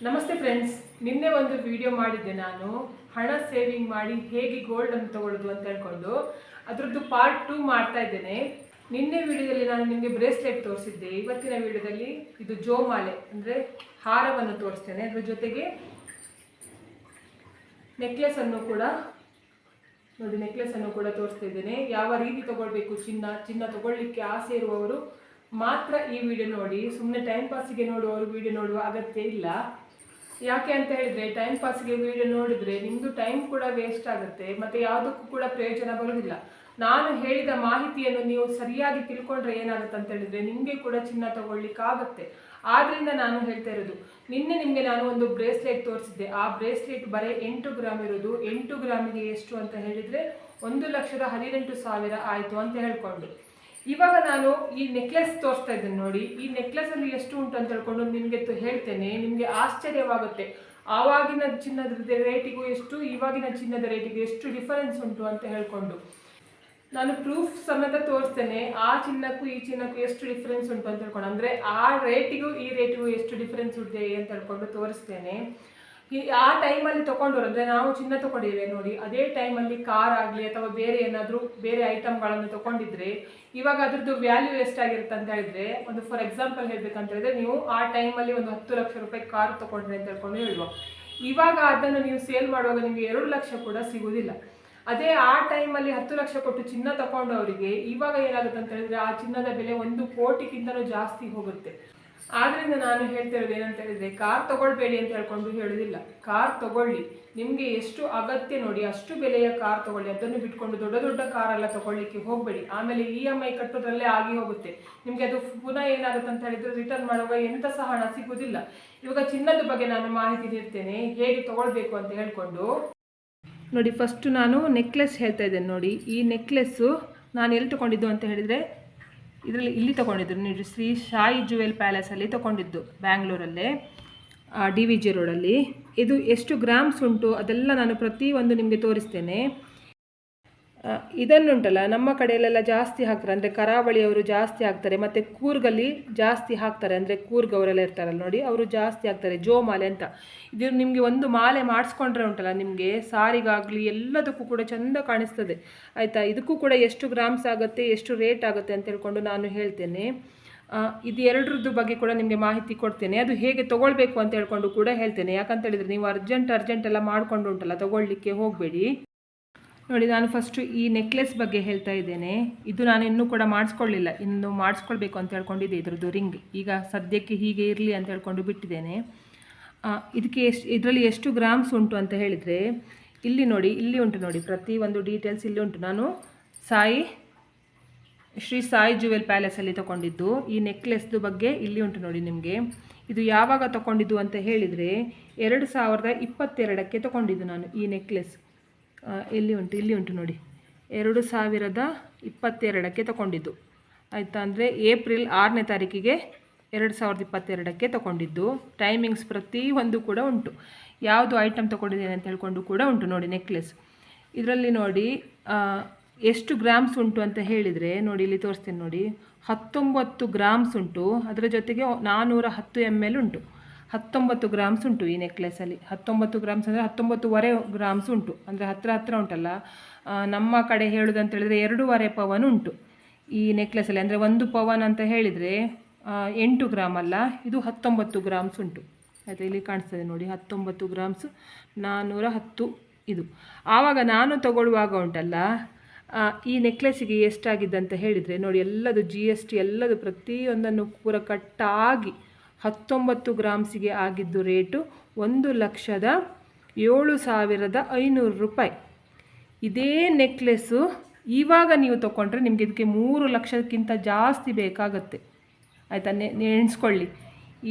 ನಮಸ್ತೆ ಫ್ರೆಂಡ್ಸ್, ನಿನ್ನೆ ಒಂದು ವಿಡಿಯೋ ಮಾಡಿದ್ದೆ ನಾನು ಹಣ ಸೇವಿಂಗ್ ಮಾಡಿ ಹೇಗೆ ಗೋಲ್ಡ್ ಅನ್ನು ತಗೊಳ್ಳೋದು ಅಂತ ಹೇಳ್ಕೊಂಡು ಅದರದ್ದು ಪಾರ್ಟ್ 2 ಮಾಡ್ತಾ ಇದ್ದೇನೆ. ನಿನ್ನೆ ವಿಡಿಯೋದಲ್ಲಿ ನಾನು ನಿಮಗೆ ಬ್ರೇಸ್ಲೆಟ್ ತೋರಿಸಿದ್ದೆ. ಇವತ್ತಿನ ವಿಡಿಯೋದಲ್ಲಿ ಇದು ಜೋಮಾಲೆ ಅಂದರೆ ಹಾರವನ್ನು ತೋರಿಸ್ತೇನೆ. ಅದರ ಜೊತೆಗೆ ನೆಕ್ಲೆಸ್ ಅನ್ನು ಕೂಡ ತೋರಿಸ್ತಾ ಇದ್ದೇನೆ. ಯಾವ ರೀತಿ ತಗೊಳ್ಬೇಕು, ಚಿನ್ನ ತಗೊಳ್ಳಿಕ್ಕೆ ಆಸೆ ಇರುವವರು ಮಾತ್ರ ಈ ವಿಡಿಯೋ ನೋಡಿ. ಸುಮ್ಮನೆ ಟೈಮ್ ಪಾಸಿಗೆ ನೋಡುವವರು ವಿಡಿಯೋ ನೋಡುವ ಅಗತ್ಯ ಇಲ್ಲ. ಯಾಕೆ ಅಂತ ಹೇಳಿದರೆ ಟೈಮ್ ಪಾಸ್ಗೆ ವಿಡಿಯೋ ನೋಡಿದರೆ ನಿಮ್ಮದು ಟೈಮ್ ಕೂಡ ವೇಸ್ಟ್ ಆಗುತ್ತೆ ಮತ್ತು ಯಾವುದಕ್ಕೂ ಕೂಡ ಪ್ರಯೋಜನ ಬರೋದಿಲ್ಲ. ನಾನು ಹೇಳಿದ ಮಾಹಿತಿಯನ್ನು ನೀವು ಸರಿಯಾಗಿ ತಿಳ್ಕೊಂಡ್ರೆ ಏನಾಗುತ್ತೆ ಅಂತ ಹೇಳಿದರೆ ನಿಮಗೆ ಕೂಡ ಚಿನ್ನ ತಗೊಳ್ಳಿಕ್ಕಾಗುತ್ತೆ. ಆದ್ದರಿಂದ ನಾನು ಹೇಳ್ತಾ ಇರೋದು, ನಿನ್ನೆ ನಿಮಗೆ ನಾನು ಒಂದು ಬ್ರೇಸ್ಲೆಟ್ ತೋರಿಸಿದ್ದೆ. ಆ ಬ್ರೇಸ್ಲೆಟ್ ಬರೀ 8 ಗ್ರಾಮ್ ಇರೋದು. 8 ಗ್ರಾಮಿಗೆ ಎಷ್ಟು ಅಂತ ಹೇಳಿದರೆ 1,18,000 ಆಯಿತು ಅಂತ ಹೇಳ್ಕೊಂಡು. ಇವಾಗ ನಾನು ಈ ನೆಕ್ಲೆಸ್ ತೋರಿಸ್ತಾ ಇದ್ದೇನೆ ನೋಡಿ. ಈ ನೆಕ್ಲೆಸಲ್ಲಿ ಎಷ್ಟು ಉಂಟು ಅಂತ ಹೇಳ್ಕೊಂಡು ನಿಮಗೆ ಹೇಳ್ತೇನೆ. ನಿಮಗೆ ಆಶ್ಚರ್ಯವಾಗುತ್ತೆ. ಆವಾಗಿನ ಚಿನ್ನದ ರೇಟಿಗೂ ಎಷ್ಟು, ಇವಾಗಿನ ಚಿನ್ನದ ರೇಟಿಗೂ ಎಷ್ಟು ಡಿಫರೆನ್ಸ್ ಉಂಟು ಅಂತ ಹೇಳ್ಕೊಂಡು. ನಾನು ಪ್ರೂಫ್ ಸಮೇತ ತೋರಿಸ್ತೇನೆ. ಆ ಚಿನ್ನಕ್ಕೂ ಈ ಚಿನ್ನಕ್ಕೂ ಎಷ್ಟು ಡಿಫರೆನ್ಸ್ ಉಂಟು ಅಂತ ಹೇಳ್ಕೊಂಡು, ಅಂದರೆ ಆ ರೇಟಿಗೂ ಈ ರೇಟಿಗೂ ಎಷ್ಟು ಡಿಫರೆನ್ಸ್ ಇದೆ ಅಂತ ಹೇಳ್ಕೊಂಡು ತೋರಿಸ್ತೇನೆ. ಆ ಟೈಮಲ್ಲಿ ತೊಗೊಂಡವ್ರು, ಅಂದರೆ ನಾವು ಚಿನ್ನ ತೊಗೊಂಡಿದ್ದೇವೆ ನೋಡಿ, ಅದೇ ಟೈಮಲ್ಲಿ ಕಾರ್ ಆಗಲಿ ಅಥವಾ ಬೇರೆ ಐಟಮ್ಗಳನ್ನು ತೊಗೊಂಡಿದ್ರೆ ಇವಾಗ ಅದ್ರದ್ದು ವ್ಯಾಲ್ಯೂ ಎಷ್ಟಾಗಿರುತ್ತೆ ಅಂತ ಹೇಳಿದ್ರೆ, ಒಂದು ಫಾರ್ ಎಕ್ಸಾಂಪಲ್ ಹೇಳ್ಬೇಕಂತ ಹೇಳಿದ್ರೆ, ನೀವು ಆ ಟೈಮಲ್ಲಿ ಒಂದು 10 ಲಕ್ಷ ರೂಪಾಯಿ ಕಾರ್ ತೊಗೊಂಡ್ರೆ ಅಂತ ಹೇಳ್ಕೊಂಡು ಹೇಳುವ. ಇವಾಗ ಅದನ್ನು ನೀವು ಸೇಲ್ ಮಾಡುವಾಗ ನಿಮಗೆ 2 ಲಕ್ಷ ಕೂಡ ಸಿಗೋದಿಲ್ಲ. ಅದೇ ಆ ಟೈಮಲ್ಲಿ 10 ಲಕ್ಷ ಕೊಟ್ಟು ಚಿನ್ನ ತಗೊಂಡವರಿಗೆ ಇವಾಗ ಏನಾಗುತ್ತೆ ಅಂತ ಹೇಳಿದ್ರೆ ಆ ಚಿನ್ನದ ಬೆಲೆ 1 ಕೋಟಿಗಿಂತಲೂ ಜಾಸ್ತಿ ಹೋಗುತ್ತೆ. ಆದ್ದರಿಂದ ನಾನು ಹೇಳ್ತಾ ಇರೋದು ಏನಂತ ಹೇಳಿದರೆ, ಕಾರ್ ತೊಗೊಳ್ಬೇಡಿ ಅಂತ ಹೇಳ್ಕೊಂಡು ಹೇಳೋದಿಲ್ಲ. ಕಾರ್ ತೊಗೊಳ್ಳಿ, ನಿಮಗೆ ಎಷ್ಟು ಅಗತ್ಯ ನೋಡಿ ಅಷ್ಟು ಬೆಲೆಯ ಕಾರ್ ತೊಗೊಳ್ಳಿ. ಅದನ್ನು ಬಿಟ್ಕೊಂಡು ದೊಡ್ಡ ದೊಡ್ಡ ಕಾರೆಲ್ಲ ತೊಗೊಳ್ಳಿಕ್ಕೆ ಹೋಗಬೇಡಿ. ಆಮೇಲೆ EMI ಕಟ್ಟೋದ್ರಲ್ಲೇ ಆಗಿ ಹೋಗುತ್ತೆ. ನಿಮಗೆ ಅದು ಪುನಃ ಏನಾಗುತ್ತೆ ಅಂತ ಹೇಳಿದರೆ ರಿಟರ್ನ್ ಮಾಡುವಾಗ ಎಂಥ ಸಹ ಹಣ ಸಿಗೋದಿಲ್ಲ. ಇವಾಗ ಚಿನ್ನದ ಬಗ್ಗೆ ನಾನು ಮಾಹಿತಿ ನೀಡ್ತೇನೆ, ಹೇಗೆ ತೊಗೊಳ್ಬೇಕು ಅಂತ ಹೇಳ್ಕೊಂಡು ನೋಡಿ. ಫಸ್ಟು ನಾನು ನೆಕ್ಲೆಸ್ ಹೇಳ್ತಾ ಇದ್ದೇನೆ ನೋಡಿ. ಈ ನೆಕ್ಲೆಸ್ಸು ನಾನು ಎಲ್ಲಿ ತೊಗೊಂಡಿದ್ದು ಅಂತ ಹೇಳಿದರೆ, ಇಲ್ಲಿ ತೊಗೊಂಡಿದ್ದು ನೋಡಿ, ಶ್ರೀ ಸಾಯಿ ಜುವೆಲ್ ಪ್ಯಾಲೇಸಲ್ಲಿ ತೊಗೊಂಡಿದ್ದು, ಬ್ಯಾಂಗ್ಳೂರಲ್ಲೇ, DVG ರೋಡಲ್ಲಿ. ಇದು ಎಷ್ಟು ಗ್ರಾಮ್ಸ್ ಉಂಟು ಅದೆಲ್ಲ ನಾನು ಪ್ರತಿಯೊಂದು ನಿಮಗೆ ತೋರಿಸ್ತೇನೆ. ಇದನ್ನುಂಟಲ್ಲ ನಮ್ಮ ಕಡೆಯಲ್ಲೆಲ್ಲ ಜಾಸ್ತಿ ಹಾಕ್ತಾರೆ, ಅಂದರೆ ಕರಾವಳಿಯವರು ಜಾಸ್ತಿ ಹಾಕ್ತಾರೆ, ಮತ್ತು ಕೂರ್ಗಲ್ಲಿ ಜಾಸ್ತಿ ಹಾಕ್ತಾರೆ, ಅಂದರೆ ಕೂರ್ಗ್ ಅವರೆಲ್ಲ ಇರ್ತಾರಲ್ಲ ನೋಡಿ, ಅವರು ಜಾಸ್ತಿ ಹಾಕ್ತಾರೆ. ಜೋಮಾಲೆ ಅಂತ. ಇದು ನಿಮಗೆ ಒಂದು ಮಾಲೆ ಮಾಡಿಸ್ಕೊಂಡ್ರೆ ಉಂಟಲ್ಲ, ನಿಮಗೆ ಸಾರಿಗಾಗಲಿ ಎಲ್ಲದಕ್ಕೂ ಕೂಡ ಚೆಂದ ಕಾಣಿಸ್ತದೆ ಆಯಿತಾ. ಇದಕ್ಕೂ ಕೂಡ ಎಷ್ಟು ಗ್ರಾಮ್ಸ್ ಆಗುತ್ತೆ, ಎಷ್ಟು ರೇಟ್ ಆಗುತ್ತೆ ಅಂತ ಹೇಳ್ಕೊಂಡು ನಾನು ಹೇಳ್ತೇನೆ. ಇದು ಎರಡರದ್ದು ಬಗ್ಗೆ ಕೂಡ ನಿಮಗೆ ಮಾಹಿತಿ ಕೊಡ್ತೇನೆ. ಅದು ಹೇಗೆ ತೊಗೊಳ್ಬೇಕು ಅಂತ ಹೇಳ್ಕೊಂಡು ಕೂಡ ಹೇಳ್ತೇನೆ. ಯಾಕಂತ ಹೇಳಿದರೆ ನೀವು ಅರ್ಜೆಂಟ್ ಎಲ್ಲ ಮಾಡಿಕೊಂಡು ಉಂಟಲ್ಲ ತೊಗೊಳ್ಳಿಕ್ಕೆ ಹೋಗಬೇಡಿ ನೋಡಿ. ನಾನು ಫಸ್ಟು ಈ ನೆಕ್ಲೆಸ್ ಬಗ್ಗೆ ಹೇಳ್ತಾ ಇದ್ದೇನೆ. ಇದು ನಾನು ಇನ್ನೂ ಕೂಡ ಮಾಡಿಸ್ಕೊಳ್ಳಿಲ್ಲ, ಇನ್ನು ಮಾಡಿಸ್ಕೊಳ್ಬೇಕು ಅಂತ ಹೇಳ್ಕೊಂಡಿದ್ದೆ. ಇದ್ರದ್ದು ರಿಂಗ್ ಈಗ ಸದ್ಯಕ್ಕೆ ಹೀಗೆ ಇರಲಿ ಅಂತ ಹೇಳ್ಕೊಂಡು ಬಿಟ್ಟಿದ್ದೇನೆ. ಇದರಲ್ಲಿ ಎಷ್ಟು ಗ್ರಾಮ್ಸ್ ಉಂಟು ಅಂತ ಹೇಳಿದರೆ, ಇಲ್ಲಿ ನೋಡಿ, ಇಲ್ಲಿ ಉಂಟು ನೋಡಿ, ಪ್ರತಿಯೊಂದು ಡೀಟೇಲ್ಸ್ ಇಲ್ಲಿ ಉಂಟು. ನಾನು ಶ್ರೀ ಸಾಯಿ ಜುವೆಲ್ ಪ್ಯಾಲೇಸಲ್ಲಿ ತೊಗೊಂಡಿದ್ದು. ಈ ನೆಕ್ಲೆಸ್ದು ಬಗ್ಗೆ ಇಲ್ಲಿ ಉಂಟು ನೋಡಿ ನಿಮಗೆ. ಇದು ಯಾವಾಗ ತೊಗೊಂಡಿದ್ದು ಅಂತ ಹೇಳಿದರೆ 2022ಕ್ಕೆ ತೊಗೊಂಡಿದ್ದು ನಾನು ಈ ನೆಕ್ಲೆಸ್. ಇಲ್ಲಿ ಉಂಟು ನೋಡಿ, 2022ಕ್ಕೆ ತೊಗೊಂಡಿದ್ದು ಆಯಿತಾ. ಅಂದರೆ ಏಪ್ರಿಲ್ 6ನೇ ತಾರೀಕಿಗೆ 2022ಕ್ಕೆ ತೊಗೊಂಡಿದ್ದು. ಟೈಮಿಂಗ್ಸ್ ಪ್ರತಿಯೊಂದು ಕೂಡ ಉಂಟು, ಯಾವುದು ಐಟಮ್ ತೊಗೊಂಡಿದ್ದೇನೆ ಅಂತ ಹೇಳ್ಕೊಂಡು ಕೂಡ ಉಂಟು ನೋಡಿ ನೆಕ್ಲೆಸ್. ಇದರಲ್ಲಿ ನೋಡಿ ಎಷ್ಟು ಗ್ರಾಮ್ಸ್ ಉಂಟು ಅಂತ ಹೇಳಿದರೆ ನೋಡಿ, ಇಲ್ಲಿ ತೋರಿಸ್ತೇನೆ ನೋಡಿ, 19 ಗ್ರಾಮ್ಸ್ ಉಂಟು. ಅದರ ಜೊತೆಗೆ 410 ml ಉಂಟು. 19 ಗ್ರಾಮ್ಸ್ ಉಂಟು ಈ ನೆಕ್ಲೆಸಲ್ಲಿ. 19 ಗ್ರಾಮ್ಸ್ ಅಂದರೆ 19.5 ಗ್ರಾಮ್ಸ್ ಉಂಟು, ಅಂದರೆ ಹತ್ರ ಉಂಟಲ್ಲ. ನಮ್ಮ ಕಡೆ ಹೇಳೋದಂತ ಹೇಳಿದರೆ 2.5 ಪವನ್ ಉಂಟು ಈ ನೆಕ್ಲೆಸಲ್ಲಿ. ಅಂದರೆ 1 ಪವನ್ ಅಂತ ಹೇಳಿದರೆ 8 ಗ್ರಾಮ್ ಅಲ್ಲ, ಇದು 19 ಗ್ರಾಮ್ಸ್ ಉಂಟು ಆಯಿತಾ. ಇಲ್ಲಿ ಕಾಣಿಸ್ತದೆ ನೋಡಿ, 19 ಗ್ರಾಮ್ಸ್ 410 ಇದು. ಆವಾಗ ನಾನು ತಗೊಳ್ಳುವಾಗ ಉಂಟಲ್ಲ, ಈ ನೆಕ್ಲೆಸಿಗೆ ಎಷ್ಟಾಗಿದ್ದಂತ ಹೇಳಿದರೆ ನೋಡಿ, ಎಲ್ಲದು GST ಎಲ್ಲದು ಪ್ರತಿಯೊಂದನ್ನು ಪೂರ ಕಟ್ಟಾಗಿ 19 ಗ್ರಾಮ್ಸಿಗೆ ಆಗಿದ್ದು ರೇಟು 1,07,500 ರೂಪಾಯಿ. ಇದೇ ನೆಕ್ಲೆಸ್ಸು ಇವಾಗ ನೀವು ತೊಗೊಂಡ್ರೆ ನಿಮಗೆ ಇದಕ್ಕೆ 3 ಲಕ್ಷಕ್ಕಿಂತ ಜಾಸ್ತಿ ಬೇಕಾಗುತ್ತೆ ಆಯಿತಾ. ನೆನೆಸ್ಕೊಳ್ಳಿ,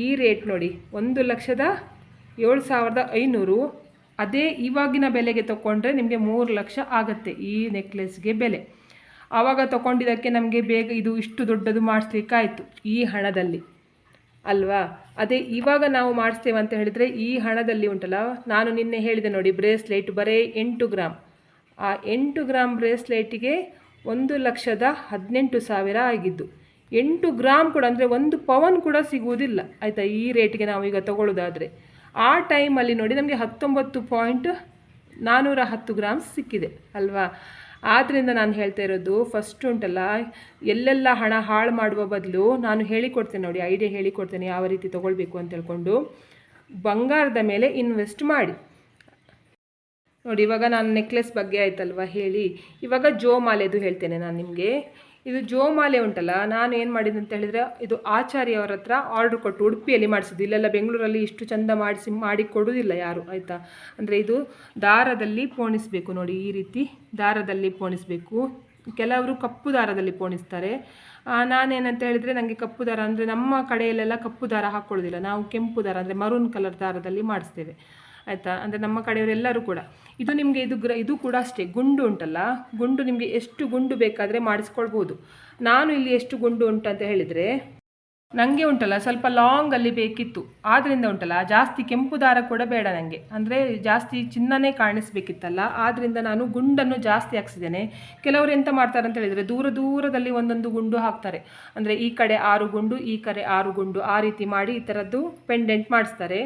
ಈ ರೇಟ್ ನೋಡಿ 1,07,500. ಅದೇ ಇವಾಗಿನ ಬೆಲೆಗೆ ತೊಗೊಂಡ್ರೆ ನಿಮಗೆ 3 ಲಕ್ಷ ಆಗುತ್ತೆ ಈ ನೆಕ್ಲೆಸ್ಗೆ ಬೆಲೆ. ಆವಾಗ ತೊಗೊಂಡಿದ್ದಕ್ಕೆ ನಮಗೆ ಬೇಗ ಇದು ಇಷ್ಟು ದೊಡ್ಡದು ಮಾಡಿಸ್ಲಿಕ್ಕಾಯಿತು ಈ ಹಣದಲ್ಲಿ ಅಲ್ವಾ. ಅದೇ ಇವಾಗ ನಾವು ಮಾಡಿಸ್ತೇವೆ ಅಂತ ಹೇಳಿದರೆ ಈ ಹಣದಲ್ಲಿ ಉಂಟಲ್ಲ, ನಾನು ನಿನ್ನೆ ಹೇಳಿದೆ ನೋಡಿ, ಬ್ರೇಸ್ಲೆಟ್ ಬರೀ 8 ಗ್ರಾಮ್. ಆ 8 ಗ್ರಾಮ್ ಬ್ರೇಸ್ಲೆಟಿಗೆ 1,18,000 ಆಗಿದ್ದು. 8 ಗ್ರಾಮ್ ಕೂಡ ಅಂದರೆ 1 ಪವನ್ ಕೂಡ ಸಿಗುವುದಿಲ್ಲ ಆಯಿತಾ ಈ ರೇಟಿಗೆ ನಾವು ಈಗ ತೊಗೊಳ್ಳೋದಾದರೆ. ಆ ಟೈಮಲ್ಲಿ ನೋಡಿ ನಮಗೆ 19.410 ಗ್ರಾಮ್ಸ್ ಸಿಕ್ಕಿದೆ ಅಲ್ವಾ. ಆದ್ದರಿಂದ ನಾನು ಹೇಳ್ತಾ ಇರೋದು, ಫಸ್ಟ್ ಉಂಟಲ್ಲ, ಎಲ್ಲೆಲ್ಲ ಹಣ ಹಾಳು ಮಾಡುವ ಬದಲು ನಾನು ಹೇಳಿಕೊಡ್ತೇನೆ ನೋಡಿ, ಐಡಿಯಾ ಹೇಳಿಕೊಡ್ತೇನೆ ಯಾವ ರೀತಿ ತೊಗೊಳ್ಬೇಕು ಅಂತ ಹೇಳ್ಕೊಂಡು ಬಂಗಾರದ ಮೇಲೆ ಇನ್ವೆಸ್ಟ್ ಮಾಡಿ ನೋಡಿ. ಇವಾಗ ನಾನು ನೆಕ್ಲೆಸ್ ಬಗ್ಗೆ ಆಯ್ತಲ್ವ ಹೇಳಿ, ಇವಾಗ ಜೋಮಾಲೆದು ಹೇಳ್ತೇನೆ ನಾನು ನಿಮಗೆ. ಇದು ಜೋಮಾಲೆ ಉಂಟಲ್ಲ, ನಾನು ಏನು ಮಾಡಿದೆ ಅಂತ ಹೇಳಿದರೆ, ಇದು ಆಚಾರ್ಯವರ ಹತ್ರ ಆರ್ಡ್ರ್ ಕೊಟ್ಟು ಉಡುಪಿಯಲ್ಲಿ ಮಾಡಿಸಿದ್ದು. ಇಲ್ಲೆಲ್ಲ ಬೆಂಗಳೂರಲ್ಲಿ ಇಷ್ಟು ಚಂದ ಮಾಡಿ ಕೊಡೋದಿಲ್ಲ ಯಾರು, ಆಯಿತಾ. ಅಂದರೆ ಇದು ದಾರದಲ್ಲಿ ಪೋಣಿಸಬೇಕು ನೋಡಿ, ಈ ರೀತಿ ದಾರದಲ್ಲಿ ಪೋಣಿಸಬೇಕು. ಕೆಲವರು ಕಪ್ಪು ದಾರದಲ್ಲಿ ಪೋಣಿಸ್ತಾರೆ. ನಾನೇನಂತ ಹೇಳಿದರೆ, ನನಗೆ ಕಪ್ಪು ದಾರ ಅಂದರೆ ನಮ್ಮ ಕಡೆಯಲ್ಲೆಲ್ಲ ಕಪ್ಪು ದಾರ ಹಾಕ್ಕೊಳ್ಳೋದಿಲ್ಲ, ನಾವು ಕೆಂಪು ದಾರ ಅಂದರೆ ಮರೂನ್ ಕಲರ್ ದಾರದಲ್ಲಿ ಮಾಡಿಸ್ತೇವೆ, ಆಯಿತಾ. ಅಂದರೆ ನಮ್ಮ ಕಡೆಯವರೆಲ್ಲರೂ ಕೂಡ. ಇದು ನಿಮಗೆ ಇದು ಕೂಡ ಅಷ್ಟೇ, ಗುಂಡು ಉಂಟಲ್ಲ, ಗುಂಡು ನಿಮಗೆ ಎಷ್ಟು ಗುಂಡು ಬೇಕಾದರೆ ಮಾಡಿಸ್ಕೊಳ್ಬೋದು. ನಾನು ಇಲ್ಲಿ ಎಷ್ಟು ಗುಂಡು ಉಂಟಂತ ಹೇಳಿದರೆ, ನನಗೆ ಉಂಟಲ್ಲ ಸ್ವಲ್ಪ ಲಾಂಗಲ್ಲಿ ಬೇಕಿತ್ತು, ಆದ್ದರಿಂದ ಉಂಟಲ್ಲ ಜಾಸ್ತಿ ಕೆಂಪು ದಾರ ಕೂಡ ಬೇಡ ನನಗೆ, ಅಂದರೆ ಜಾಸ್ತಿ ಚಿನ್ನನೇ ಕಾಣಿಸ್ಬೇಕಿತ್ತಲ್ಲ, ಆದ್ದರಿಂದ ನಾನು ಗುಂಡನ್ನು ಜಾಸ್ತಿ ಹಾಕ್ಸಿದ್ದೇನೆ. ಕೆಲವರು ಎಂತ ಮಾಡ್ತಾರೆ ಅಂತ ಹೇಳಿದರೆ, ದೂರದಲ್ಲಿ ಒಂದೊಂದು ಗುಂಡು ಹಾಕ್ತಾರೆ. ಅಂದರೆ ಈ ಕಡೆ 6 ಗುಂಡು, ಈ ಕಡೆ 6 ಗುಂಡು, ಆ ರೀತಿ ಮಾಡಿ ಈ ಥರದ್ದು ಪೆಂಡೆಂಟ್ ಮಾಡಿಸ್ತಾರೆ.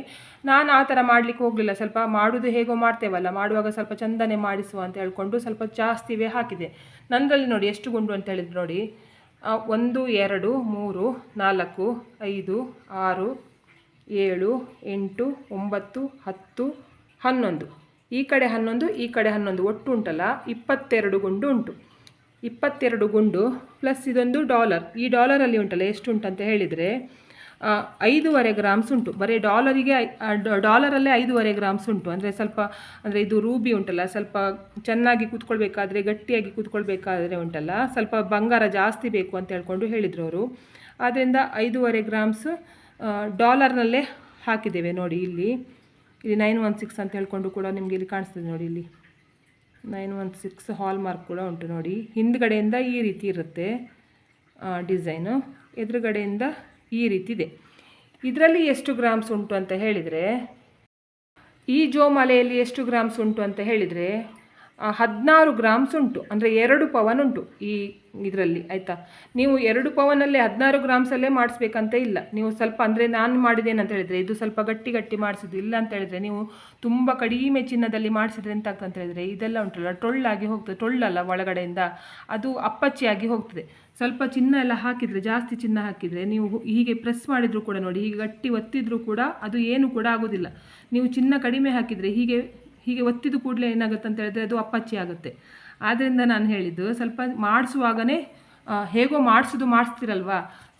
ನಾನು ಆ ಥರ ಮಾಡಲಿಕ್ಕೆ ಹೋಗಲಿಲ್ಲ. ಸ್ವಲ್ಪ ಮಾಡೋದು ಹೇಗೋ ಮಾಡ್ತೇವಲ್ಲ, ಮಾಡುವಾಗ ಸ್ವಲ್ಪ ಚಂದನೆ ಮಾಡಿಸುವ ಅಂತ ಹೇಳ್ಕೊಂಡು ಸ್ವಲ್ಪ ಜಾಸ್ತಿವೇ ಹಾಕಿದೆ. ನನ್ನರಲ್ಲಿ ನೋಡಿ ಎಷ್ಟು ಗುಂಡು ಅಂತ ಹೇಳಿದ್ರು ನೋಡಿ, 1 2 3 4 5 6 7 8 9 10 11, ಈ ಕಡೆ 11 ಈ ಕಡೆ 11, ಒಟ್ಟು ಉಂಟಲ್ಲ 22 ಗುಂಡು ಉಂಟು. 22 ಗುಂಡು ಪ್ಲಸ್ ಇದೊಂದು ಡಾಲರ್. ಈ ಡಾಲರಲ್ಲಿ ಉಂಟಲ್ಲ ಎಷ್ಟು ಉಂಟಂತ ಹೇಳಿದರೆ 5.5 ಗ್ರಾಮ್ಸ್ ಉಂಟು. ಬರೀ ಡಾಲರಲ್ಲೇ 5.5 ಗ್ರಾಮ್ಸ್ ಉಂಟು. ಅಂದರೆ ಸ್ವಲ್ಪ, ಅಂದರೆ ಇದು ರೂಬಿ ಉಂಟಲ್ಲ, ಸ್ವಲ್ಪ ಚೆನ್ನಾಗಿ ಕೂತ್ಕೊಳ್ಬೇಕಾದ್ರೆ, ಗಟ್ಟಿಯಾಗಿ ಕೂತ್ಕೊಳ್ಬೇಕಾದ್ರೆ ಉಂಟಲ್ಲ, ಸ್ವಲ್ಪ ಬಂಗಾರ ಜಾಸ್ತಿ ಬೇಕು ಅಂತ ಹೇಳ್ಕೊಂಡು ಹೇಳಿದರು ಅವರು. ಆದ್ದರಿಂದ 5.5 ಗ್ರಾಮ್ಸ್ ಡಾಲರ್ನಲ್ಲೇ ಹಾಕಿದ್ದೇವೆ ನೋಡಿ. ಇಲ್ಲಿ 916 ಅಂತ ಹೇಳ್ಕೊಂಡು ಕೂಡ ನಿಮಗೆ ಇಲ್ಲಿ ಕಾಣಿಸ್ತದೆ ನೋಡಿ, ಇಲ್ಲಿ 916 ಹಾಲ್ ಮಾರ್ಕ್ ಕೂಡ ಉಂಟು ನೋಡಿ. ಹಿಂದ್ಗಡೆಯಿಂದ ಈ ರೀತಿ ಇರುತ್ತೆ ಡಿಸೈನು, ಎದುರುಗಡೆಯಿಂದ ಈ ರೀತಿ ಇದೆ. ಇದರಲ್ಲಿ ಎಷ್ಟು ಗ್ರಾಮ್ಸ್ ಉಂಟು ಅಂತ ಹೇಳಿದರೆ, ಈ ಜೋಮಾಲೆಯಲ್ಲಿ ಎಷ್ಟು ಗ್ರಾಮ್ಸ್ ಉಂಟು ಅಂತ ಹೇಳಿದರೆ 16 ಗ್ರಾಮ್ಸ್ ಉಂಟು. ಅಂದರೆ 2 ಪವನ್ ಉಂಟು ಈ ಇದರಲ್ಲಿ, ಆಯಿತಾ. ನೀವು 2 ಪವನಲ್ಲೇ 16 ಗ್ರಾಮ್ಸಲ್ಲೇ ಮಾಡಿಸ್ಬೇಕಂತ ಇಲ್ಲ. ನೀವು ಸ್ವಲ್ಪ, ಅಂದರೆ ನಾನು ಮಾಡಿದ್ದೇನಂತ ಹೇಳಿದರೆ, ಇದು ಸ್ವಲ್ಪ ಗಟ್ಟಿ ಮಾಡಿಸಿದ್ದು. ಇಲ್ಲ ಅಂತ ಹೇಳಿದರೆ ನೀವು ತುಂಬ ಕಡಿಮೆ ಚಿನ್ನದಲ್ಲಿ ಮಾಡಿಸಿದ್ರೆ ಎಂತ ಆಗ್ತದೆ ಅಂತ ಹೇಳಿದರೆ, ಇದೆಲ್ಲ ಉಂಟಲ್ಲ ಟೊಳ್ಳಾಗಿ ಹೋಗ್ತದೆ. ಟೊಳ್ಳಲ್ಲ ಒಳಗಡೆಯಿಂದ, ಅದು ಅಪ್ಪಚ್ಚಿಯಾಗಿ ಹೋಗ್ತದೆ. ಸ್ವಲ್ಪ ಚಿನ್ನ ಎಲ್ಲ ಹಾಕಿದರೆ, ಜಾಸ್ತಿ ಚಿನ್ನ ಹಾಕಿದರೆ, ನೀವು ಹೀಗೆ ಪ್ರೆಸ್ ಮಾಡಿದರೂ ಕೂಡ ನೋಡಿ, ಹೀಗೆ ಗಟ್ಟಿ ಒತ್ತಿದ್ರೂ ಕೂಡ ಅದು ಏನು ಕೂಡ ಆಗೋದಿಲ್ಲ. ನೀವು ಚಿನ್ನ ಕಡಿಮೆ ಹಾಕಿದರೆ ಹೀಗೆ ಒತ್ತಿದ ಕೂಡಲೇ ಏನಾಗುತ್ತೆ ಅಂತ ಹೇಳಿದ್ರೆ ಅದು ಅಪ್ಪಚ್ಚಿ ಆಗುತ್ತೆ. ಆದ್ದರಿಂದ ನಾನು ಹೇಳಿದ್ದು, ಸ್ವಲ್ಪ ಮಾಡಿಸುವಾಗನೇ ಹೇಗೋ ಮಾಡಿಸ್ತಿರಲ್ವ,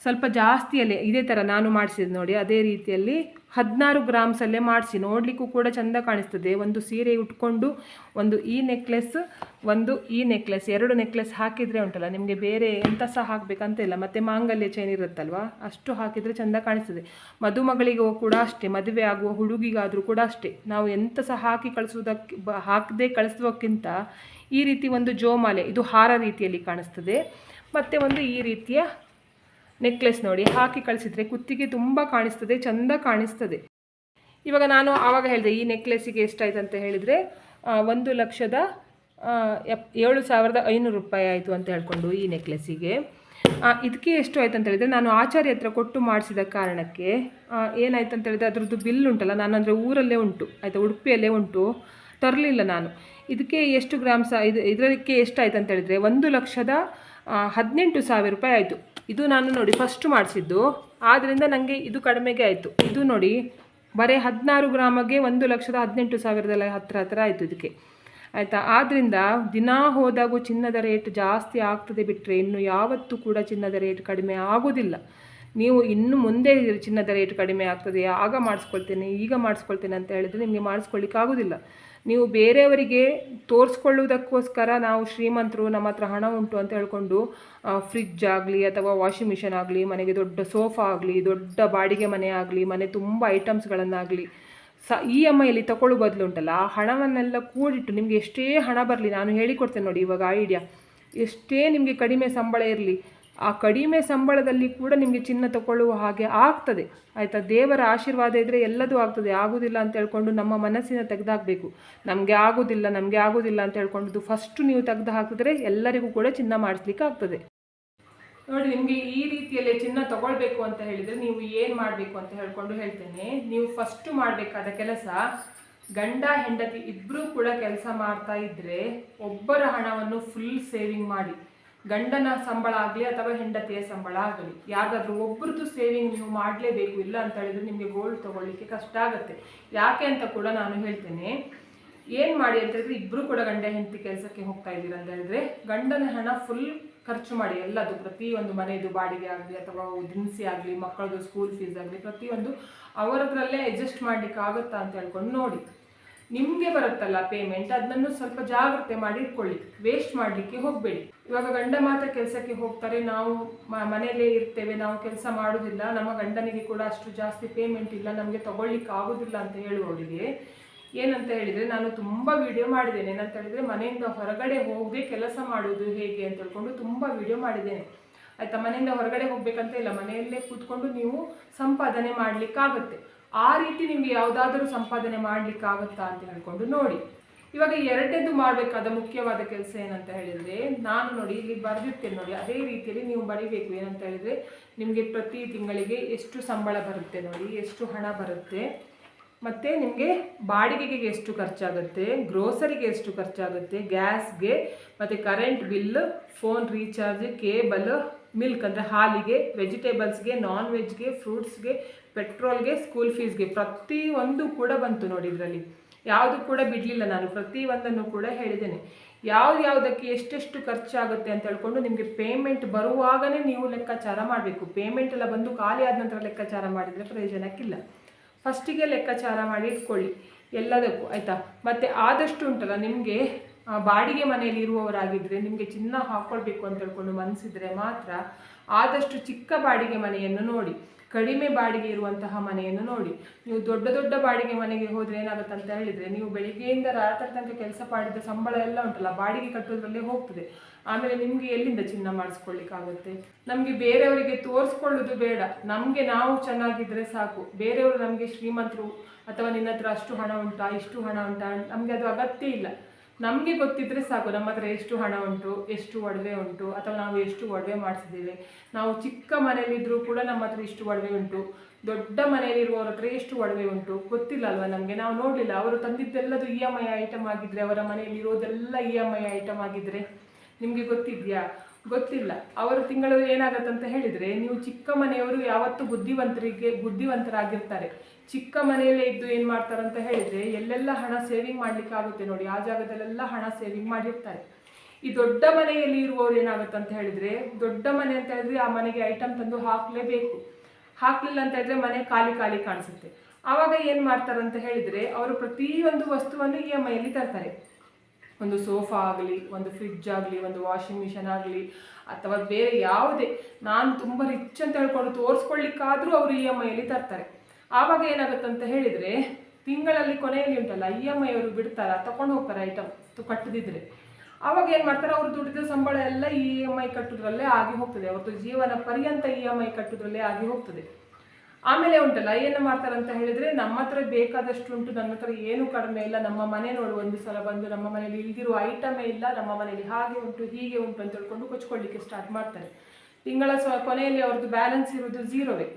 ಸ್ವಲ್ಪ ಜಾಸ್ತಿಯಲ್ಲೇ ಇದೇ ಥರ ನಾನು ಮಾಡಿಸಿದ್ದು ನೋಡಿ, ಅದೇ ರೀತಿಯಲ್ಲಿ 16 ಗ್ರಾಮ್ಸಲ್ಲೇ ಮಾಡಿಸಿ. ನೋಡಲಿಕ್ಕೂ ಕೂಡ ಚೆಂದ ಕಾಣಿಸ್ತದೆ. ಒಂದು ಸೀರೆ ಉಟ್ಕೊಂಡು ಒಂದು ಈ ನೆಕ್ಲೆಸ್, ಒಂದು ಈ ನೆಕ್ಲೆಸ್, 2 ನೆಕ್ಲೆಸ್ ಹಾಕಿದರೆ ಉಂಟಲ್ಲ, ನಿಮಗೆ ಬೇರೆ ಎಂಥ ಸಹ ಹಾಕಬೇಕಂತ ಇಲ್ಲ. ಮತ್ತು ಮಾಂಗಲ್ಯ ಚೈನ್ ಇರುತ್ತಲ್ವ, ಅಷ್ಟು ಹಾಕಿದರೆ ಚೆಂದ ಕಾಣಿಸ್ತದೆ. ಮದುಮಗಳಿಗೂ ಕೂಡ ಅಷ್ಟೇ, ಮದುವೆ ಆಗುವ ಹುಡುಗಿಗಾದರೂ ಕೂಡ ಅಷ್ಟೇ, ನಾವು ಎಂಥ ಸಹ ಹಾಕದೆ ಕಳಿಸೋಕ್ಕಿಂತ ಈ ರೀತಿ ಒಂದು ಜೋಮಾಲೆ, ಇದು ಹಾರ ರೀತಿಯಲ್ಲಿ ಕಾಣಿಸ್ತದೆ. ಮತ್ತು ಒಂದು ಈ ರೀತಿಯ ನೆಕ್ಲೆಸ್ ನೋಡಿ ಹಾಕಿ ಕಳಿಸಿದರೆ ಕುತ್ತಿಗೆ ತುಂಬ ಕಾಣಿಸ್ತದೆ, ಚೆಂದ ಕಾಣಿಸ್ತದೆ. ಇವಾಗ ನಾನು ಆವಾಗ ಹೇಳಿದೆ ಈ ನೆಕ್ಲೆಸ್ಸಿಗೆ ಎಷ್ಟಾಯ್ತು ಅಂತ ಹೇಳಿದರೆ 1,07,500 ರೂಪಾಯಿ ಆಯಿತು ಅಂತ ಹೇಳ್ಕೊಂಡು ಈ ನೆಕ್ಲೆಸ್ಸಿಗೆ. ಇದಕ್ಕೆ ಎಷ್ಟು ಆಯ್ತು ಅಂತ ಹೇಳಿದರೆ, ನಾನು ಆಚಾರ್ಯ ಹತ್ರ ಕೊಟ್ಟು ಮಾಡಿಸಿದ ಕಾರಣಕ್ಕೆ ಏನಾಯ್ತು ಅಂತ ಹೇಳಿದರೆ, ಅದರದ್ದು ಬಿಲ್ ಉಂಟಲ್ಲ, ನಾನು ಅಂದರೆ ಊರಲ್ಲೇ ಉಂಟು, ಆಯಿತಾ, ಉಡುಪಿಯಲ್ಲೇ ಉಂಟು, ತರಲಿಲ್ಲ ನಾನು. ಇದಕ್ಕೆ ಎಷ್ಟು ಗ್ರಾಮ್ಸ್ ಇದಕ್ಕೆ ಎಷ್ಟಾಯ್ತು ಅಂತ ಹೇಳಿದರೆ 1,18,000 ರೂಪಾಯಿ ಆಯಿತು. ಇದು ನಾನು ನೋಡಿ ಫಸ್ಟ್ ಮಾಡಿಸಿದ್ದು, ಆದ್ದರಿಂದ ನನಗೆ ಇದು ಕಡಿಮೆಗೆ ಆಯಿತು. ಇದು ನೋಡಿ ಬರೀ 16 ಗ್ರಾಮಿಗೆ 1,18,000 ಹತ್ತಿರ ಆಯಿತು ಇದಕ್ಕೆ, ಆಯಿತಾ. ಆದ್ದರಿಂದ ದಿನ ಹೋದಾಗೂ ಚಿನ್ನದ ರೇಟ್ ಜಾಸ್ತಿ ಆಗ್ತದೆ ಬಿಟ್ಟರೆ ಇನ್ನು ಯಾವತ್ತೂ ಕೂಡ ಚಿನ್ನದ ರೇಟ್ ಕಡಿಮೆ ಆಗೋದಿಲ್ಲ. ನೀವು ಇನ್ನು ಮುಂದೆ ಚಿನ್ನದ ರೇಟ್ ಕಡಿಮೆ ಆಗ್ತದೆ, ಆಗ ಮಾಡಿಸ್ಕೊಳ್ತೇನೆ ಈಗ ಮಾಡಿಸ್ಕೊಳ್ತೇನೆ ಅಂತ ಹೇಳಿದರೆ ನಿಮಗೆ ಮಾಡಿಸ್ಕೊಳ್ಳಿಕ್ಕೆ ಆಗೋದಿಲ್ಲ. ನೀವು ಬೇರೆಯವರಿಗೆ ತೋರಿಸ್ಕೊಳ್ಳುವುದಕ್ಕೋಸ್ಕರ ನಾವು ಶ್ರೀಮಂತರು, ನಮ್ಮ ಹತ್ರ ಹಣ ಉಂಟು ಅಂತ ಹೇಳ್ಕೊಂಡು ಫ್ರಿಡ್ಜ್ ಆಗಲಿ ಅಥವಾ ವಾಷಿಂಗ್ ಮಿಷನ್ ಆಗಲಿ, ಮನೆಗೆ ದೊಡ್ಡ ಸೋಫಾ ಆಗಲಿ, ದೊಡ್ಡ ಬಾಡಿಗೆ ಮನೆ ಆಗಲಿ, ಮನೆ ತುಂಬ ಐಟಮ್ಸ್ಗಳನ್ನಾಗಲಿ EMIಯಲ್ಲಿ ತಗೊಳ್ಳೋ ಬದಲು ಉಂಟಲ್ಲ, ಆ ಹಣವನ್ನೆಲ್ಲ ಕೂಡಿಟ್ಟು ನಿಮಗೆ ಎಷ್ಟೇ ಹಣ ಬರಲಿ, ನಾನು ಹೇಳಿಕೊಡ್ತೇನೆ ನೋಡಿ ಇವಾಗ ಐಡಿಯಾ, ಎಷ್ಟೇ ನಿಮಗೆ ಕಡಿಮೆ ಸಂಬಳ ಇರಲಿ, ಆ ಕಡಿಮೆ ಸಂಬಳದಲ್ಲಿ ಕೂಡ ನಿಮಗೆ ಚಿನ್ನ ತಗೊಳ್ಳುವ ಹಾಗೆ ಆಗ್ತದೆ, ಆಯಿತಾ. ದೇವರ ಆಶೀರ್ವಾದ ಇದ್ದರೆ ಎಲ್ಲದೂ ಆಗ್ತದೆ. ಆಗೋದಿಲ್ಲ ಅಂತ ಹೇಳ್ಕೊಂಡು ನಮ್ಮ ಮನಸ್ಸಿನ ತೆಗೆದಾಕಬೇಕು. ನಮಗೆ ಆಗೋದಿಲ್ಲ ಅಂತ ಹೇಳ್ಕೊಂಡು ಫಸ್ಟು ನೀವು ತೆಗೆದು ಹಾಕಿದ್ರೆ ಎಲ್ಲರಿಗೂ ಕೂಡ ಚಿನ್ನ ಮಾಡಿಸ್ಲಿಕ್ಕೆ ಆಗ್ತದೆ. ನೋಡಿ, ನಿಮಗೆ ಈ ರೀತಿಯಲ್ಲಿ ಚಿನ್ನ ತಗೊಳ್ಬೇಕು ಅಂತ ಹೇಳಿದರೆ ನೀವು ಏನು ಮಾಡಬೇಕು ಅಂತ ಹೇಳ್ತೇನೆ. ನೀವು ಫಸ್ಟು ಮಾಡಬೇಕಾದ ಕೆಲಸ, ಗಂಡ ಹೆಂಡತಿ ಇಬ್ಬರೂ ಕೂಡ ಕೆಲಸ ಮಾಡ್ತಾ ಇದ್ದರೆ ಒಬ್ಬರ ಹಣವನ್ನು ಫುಲ್ ಸೇವಿಂಗ್ ಮಾಡಿ. ಗಂಡನ ಸಂಬಳ ಆಗಲಿ ಅಥವಾ ಹೆಂಡತಿಯ ಸಂಬಳ ಆಗಲಿ, ಯಾವ್ದಾದ್ರೂ ಒಬ್ಬರದ್ದು ಸೇವಿಂಗ್ ನೀವು ಮಾಡಲೇಬೇಕು. ಇಲ್ಲ ಅಂತ ಹೇಳಿದ್ರೆ ನಿಮಗೆ ಗೋಲ್ಡ್ ತೊಗೊಳ್ಳಿಕ್ಕೆ ಕಷ್ಟ ಆಗುತ್ತೆ. ಯಾಕೆ ಅಂತ ಕೂಡ ನಾನು ಹೇಳ್ತೇನೆ. ಏನು ಮಾಡಿ ಅಂತ ಹೇಳಿದ್ರೆ, ಇಬ್ಬರು ಕೂಡ ಗಂಡ ಹೆಂಡತಿ ಕೆಲಸಕ್ಕೆ ಹೋಗ್ತಾ ಇದ್ದೀರ ಅಂತ ಹೇಳಿದ್ರೆ ಗಂಡನ ಹಣ ಫುಲ್ ಖರ್ಚು ಮಾಡಿ. ಎಲ್ಲದು, ಪ್ರತಿಯೊಂದು ಮನೆಯದು ಬಾಡಿಗೆ ಆಗಲಿ ಅಥವಾ ದಿನಸಿ ಆಗಲಿ, ಮಕ್ಕಳದು ಸ್ಕೂಲ್ ಫೀಸ್ ಆಗಲಿ, ಪ್ರತಿಯೊಂದು ಅವರದ್ರಲ್ಲೇ ಅಡ್ಜಸ್ಟ್ ಮಾಡಲಿಕ್ಕೆ ಆಗುತ್ತಾ ಅಂತ ಹೇಳ್ಕೊಂಡು ನೋಡಿ. ನಿಮಗೆ ಬರುತ್ತಲ್ಲ ಪೇಮೆಂಟ್, ಅದನ್ನು ಸ್ವಲ್ಪ ಜಾಗ್ರತೆ ಮಾಡಿ ಇಟ್ಕೊಳ್ಳಿ. ವೇಸ್ಟ್ ಮಾಡಲಿಕ್ಕೆ ಹೋಗಬೇಡಿ. ಇವಾಗ ಗಂಡ ಮಾತ್ರ ಕೆಲಸಕ್ಕೆ ಹೋಗ್ತಾರೆ, ನಾವು ಮನೆಯಲ್ಲೇ ಇರ್ತೇವೆ, ನಾವು ಕೆಲಸ ಮಾಡೋದಿಲ್ಲ, ನಮ್ಮ ಗಂಡನಿಗೆ ಕೂಡ ಅಷ್ಟು ಜಾಸ್ತಿ ಪೇಮೆಂಟ್ ಇಲ್ಲ, ನಮಗೆ ತಗೊಳ್ಳಿಕ್ಕೆ ಆಗೋದಿಲ್ಲ ಅಂತ ಹೇಳುವವರಿಗೆ ಏನಂತ ಹೇಳಿದರೆ, ನಾನು ತುಂಬ ವಿಡಿಯೋ ಮಾಡಿದ್ದೇನೆ. ಏನಂತ ಹೇಳಿದರೆ, ಮನೆಯಿಂದ ಹೊರಗಡೆ ಹೋಗದೆ ಕೆಲಸ ಮಾಡೋದು ಹೇಗೆ ಅಂತ ಹೇಳ್ಕೊಂಡು ತುಂಬ ವಿಡಿಯೋ ಮಾಡಿದ್ದೇನೆ ಆಯಿತಾ. ಮನೆಯಿಂದ ಹೊರಗಡೆ ಹೋಗಬೇಕಂತ ಇಲ್ಲ, ಮನೆಯಲ್ಲೇ ಕೂತ್ಕೊಂಡು ನೀವು ಸಂಪಾದನೆ ಮಾಡಲಿಕ್ಕಾಗುತ್ತೆ. ಆ ರೀತಿ ನಿಮಗೆ ಯಾವುದಾದ್ರೂ ಸಂಪಾದನೆ ಮಾಡಲಿಕ್ಕಾಗುತ್ತಾ ಅಂತ ಹೇಳ್ಕೊಂಡು ನೋಡಿ. ಇವಾಗ ಎರಡನೇದು ಮಾಡಬೇಕಾದ ಮುಖ್ಯವಾದ ಕೆಲಸ ಏನಂತ ಹೇಳಿದರೆ, ನಾನು ನೋಡಿ ಇಲ್ಲಿ ಬರೆದಿರ್ತೇನೆ ನೋಡಿ, ಅದೇ ರೀತಿಯಲ್ಲಿ ನೀವು ಬರೀಬೇಕು. ಏನಂತ ಹೇಳಿದರೆ, ನಿಮಗೆ ಪ್ರತಿ ತಿಂಗಳಿಗೆ ಎಷ್ಟು ಸಂಬಳ ಬರುತ್ತೆ ನೋಡಿ, ಎಷ್ಟು ಹಣ ಬರುತ್ತೆ, ಮತ್ತು ನಿಮಗೆ ಬಾಡಿಗೆಗೆ ಎಷ್ಟು ಖರ್ಚಾಗುತ್ತೆ, ಗ್ರೋಸರಿಗೆ ಎಷ್ಟು ಖರ್ಚಾಗುತ್ತೆ, ಗ್ಯಾಸ್ಗೆ, ಮತ್ತು current bill, phone recharge, cable, milk ಅಂದರೆ ಹಾಲಿಗೆ, ವೆಜಿಟೇಬಲ್ಸ್ಗೆ, ನಾನ್ ವೆಜ್ಗೆ, ಫ್ರೂಟ್ಸ್ಗೆ, ಪೆಟ್ರೋಲ್ಗೆ, ಸ್ಕೂಲ್ ಫೀಸ್ಗೆ, ಪ್ರತಿಯೊಂದು ಕೂಡ ಬಂತು ನೋಡಿ. ಇದರಲ್ಲಿ ಯಾವುದು ಕೂಡ ಬಿಡಲಿಲ್ಲ ನಾನು, ಪ್ರತಿಯೊಂದನ್ನು ಕೂಡ ಹೇಳಿದ್ದೇನೆ. ಯಾವುದಕ್ಕೆ ಎಷ್ಟೆಷ್ಟು ಖರ್ಚಾಗುತ್ತೆ ಅಂತ ಹೇಳ್ಕೊಂಡು ನಿಮಗೆ ಪೇಮೆಂಟ್ ಬರುವಾಗಲೇ ನೀವು ಲೆಕ್ಕಾಚಾರ ಮಾಡಬೇಕು. ಪೇಮೆಂಟ್ ಎಲ್ಲ ಬಂದು ಖಾಲಿ ಆದ ನಂತರ ಲೆಕ್ಕಾಚಾರ ಮಾಡಿದರೆ ಪ್ರಯೋಜನಕ್ಕಿಲ್ಲ. ಫಸ್ಟಿಗೆ ಲೆಕ್ಕಾಚಾರ ಮಾಡಿ ಇಟ್ಕೊಳ್ಳಿ ಎಲ್ಲದಕ್ಕೂ, ಆಯಿತಾ. ಮತ್ತು ಆದಷ್ಟು ಉಂಟಲ್ಲ, ನಿಮಗೆ ಬಾಡಿಗೆ ಮನೆಯಲ್ಲಿ ಇರುವವರಾಗಿದ್ದರೆ, ನಿಮಗೆ ಚಿನ್ನ ಹಾಕ್ಕೊಳ್ಬೇಕು ಅಂತ ಹೇಳ್ಕೊಂಡು ಮನಸ್ಸಿದ್ರೆ ಮಾತ್ರ ಆದಷ್ಟು ಚಿಕ್ಕ ಬಾಡಿಗೆ ಮನೆಯನ್ನು ನೋಡಿ, ಕಡಿಮೆ ಬಾಡಿಗೆ ಇರುವಂತಹ ಮನೆಯನ್ನು ನೋಡಿ. ನೀವು ದೊಡ್ಡ ಬಾಡಿಗೆ ಮನೆಗೆ ಹೋದರೆ ಏನಾಗುತ್ತೆ ಅಂತ ಹೇಳಿದರೆ, ನೀವು ಬೆಳಿಗ್ಗೆಯಿಂದ ರಾತ್ರಿ ತನಕ ಕೆಲಸ ಮಾಡಿದ ಸಂಬಳ ಎಲ್ಲ ಉಂಟಲ್ಲ ಬಾಡಿಗೆ ಕಟ್ಟೋದ್ರಲ್ಲೇ ಹೋಗ್ತದೆ. ಆಮೇಲೆ ನಿಮಗೆ ಎಲ್ಲಿಂದ ಚಿನ್ನ ಮಾಡಿಸ್ಕೊಳ್ಳಿಕ್ಕಾಗುತ್ತೆ? ನಮಗೆ ಬೇರೆಯವರಿಗೆ ತೋರಿಸ್ಕೊಳ್ಳೋದು ಬೇಡ, ನಮಗೆ ನಾವು ಚೆನ್ನಾಗಿದ್ದರೆ ಸಾಕು. ಬೇರೆಯವರು ನಮಗೆ ಶ್ರೀಮಂತರು ಅಥವಾ ನಿನ್ನ ಹತ್ರ ಅಷ್ಟು ಹಣ ಉಂಟಾ, ಇಷ್ಟು ಹಣ ಉಂಟಾ, ನಮಗೆ ಅದು ಅಗತ್ಯ ಇಲ್ಲ. ನಮಗೆ ಗೊತ್ತಿದ್ದರೆ ಸಾಕು, ನಮ್ಮ ಹತ್ರ ಎಷ್ಟು ಹಣ ಉಂಟು, ಎಷ್ಟು ಒಡವೆ ಉಂಟು, ಅಥವಾ ನಾವು ಎಷ್ಟು ಒಡವೆ ಮಾಡಿಸಿದ್ದೇವೆ. ನಾವು ಚಿಕ್ಕ ಮನೆಯಲ್ಲಿದ್ದರೂ ಕೂಡ ನಮ್ಮ ಹತ್ರ ಇಷ್ಟು ಒಡವೆ ಉಂಟು, ದೊಡ್ಡ ಮನೆಯಲ್ಲಿರುವವ್ರ ಹತ್ರ ಎಷ್ಟು ಒಡವೆ ಉಂಟು ಗೊತ್ತಿಲ್ಲ ಅಲ್ವಾ ನಮಗೆ. ನಾವು ನೋಡಲಿಲ್ಲ, ಅವರು ತಂದಿದ್ದೆಲ್ಲದು EMI ಐಟಮ್ ಆಗಿದ್ದರೆ, ಅವರ ಮನೆಯಲ್ಲಿ ಇರೋದೆಲ್ಲ EMI ಐಟಮ್ ಆಗಿದ್ದರೆ ನಿಮಗೆ ಗೊತ್ತಿದೆಯಾ? ಗೊತ್ತಿಲ್ಲ. ಅವರ ತಿಂಗಳು ಏನಾಗತ್ತಂತ ಹೇಳಿದರೆ, ನೀವು ಚಿಕ್ಕ ಮನೆಯವರು ಯಾವತ್ತೂ ಬುದ್ಧಿವಂತರಾಗಿರ್ತಾರೆ. ಚಿಕ್ಕ ಮನೆಯಲ್ಲೇ ಇದ್ದು ಏನು ಮಾಡ್ತಾರಂತ ಹೇಳಿದರೆ, ಎಲ್ಲೆಲ್ಲ ಹಣ ಸೇವಿಂಗ್ ಮಾಡಲಿಕ್ಕೆ ಆಗುತ್ತೆ ನೋಡಿ, ಆ ಜಾಗದಲ್ಲೆಲ್ಲ ಹಣ ಸೇವಿಂಗ್ ಮಾಡಿರ್ತಾರೆ. ಈ ದೊಡ್ಡ ಮನೆಯಲ್ಲಿ ಇರುವವರು ಏನಾಗುತ್ತಂತ ಹೇಳಿದರೆ, ದೊಡ್ಡ ಮನೆ ಅಂತ ಹೇಳಿದ್ರೆ ಆ ಮನೆಗೆ ಐಟಮ್ ತಂದು ಹಾಕಲೇಬೇಕು. ಹಾಕಲಿಲ್ಲ ಅಂತ ಹೇಳಿದ್ರೆ ಮನೆ ಖಾಲಿ ಕಾಣಿಸುತ್ತೆ. ಆವಾಗ ಏನು ಮಾಡ್ತಾರಂತ ಹೇಳಿದರೆ, ಅವರು ಪ್ರತಿಯೊಂದು ವಸ್ತುವನ್ನು EMIಯಲ್ಲಿ ತರ್ತಾರೆ. ಒಂದು ಸೋಫಾ ಆಗಲಿ, ಒಂದು ಫ್ರಿಡ್ಜ್ ಆಗಲಿ, ಒಂದು ವಾಷಿಂಗ್ ಮಿಷನ್ ಆಗಲಿ, ಅಥವಾ ಬೇರೆ ಯಾವುದೇ, ನಾನು ತುಂಬ ರಿಚ್ ಅಂತ ಹೇಳ್ಕೊಂಡು ತೋರಿಸ್ಕೊಳ್ಳಿಕ್ಕಾದರೂ ಅವರು EMIಯಲ್ಲಿ ತರ್ತಾರೆ. ಆವಾಗ ಏನಾಗುತ್ತಂತ ಹೇಳಿದರೆ, ತಿಂಗಳಲ್ಲಿ ಕೊನೆಯಲ್ಲಿ ಉಂಟಲ್ಲ EMI ಅವರು ಬಿಡ್ತಾರ, ತಗೊಂಡು ಹೋಗ್ತಾರೆ ಐಟಮ್ ಕಟ್ಟದಿದ್ರೆ. ಆವಾಗ ಏನು ಮಾಡ್ತಾರೆ, ಅವರು ದುಡಿದ ಸಂಬಳ ಎಲ್ಲ EMI ಕಟ್ಟೋದ್ರಲ್ಲೇ ಆಗಿ ಹೋಗ್ತದೆ. ಅವತ್ತು ಜೀವನ ಪರ್ಯಂತ EMI ಕಟ್ಟೋದ್ರಲ್ಲೇ ಆಗಿ ಹೋಗ್ತದೆ. ಆಮೇಲೆ ಉಂಟಲ್ಲ ಏನು ಮಾಡ್ತಾರಂತ ಹೇಳಿದರೆ, ನಮ್ಮ ಹತ್ರ ಬೇಕಾದಷ್ಟು ಉಂಟು, ನನ್ನ ಹತ್ರ ಏನು ಕಡಿಮೆ ಇಲ್ಲ, ನಮ್ಮ ಮನೆ ನೋಡು ಒಂದು ಸಲ ಬಂದು ನಮ್ಮ ಮನೇಲಿ ಇಲ್ದಿರುವ ಐಟಮೇ ಇಲ್ಲ, ನಮ್ಮ ಮನೇಲಿ ಹಾಗೆ ಉಂಟು ಹೀಗೆ ಉಂಟು ಅಂತ ಹೇಳ್ಕೊಂಡು ಕೊಚ್ಕೊಳ್ಳಿಕ್ಕೆ ಸ್ಟಾರ್ಟ್ ಮಾಡ್ತಾರೆ. ತಿಂಗಳ ಕೊನೆಯಲ್ಲಿ ಅವ್ರದ್ದು ಬ್ಯಾಲೆನ್ಸ್ ಇರೋದು ಝೀರೋವೇ.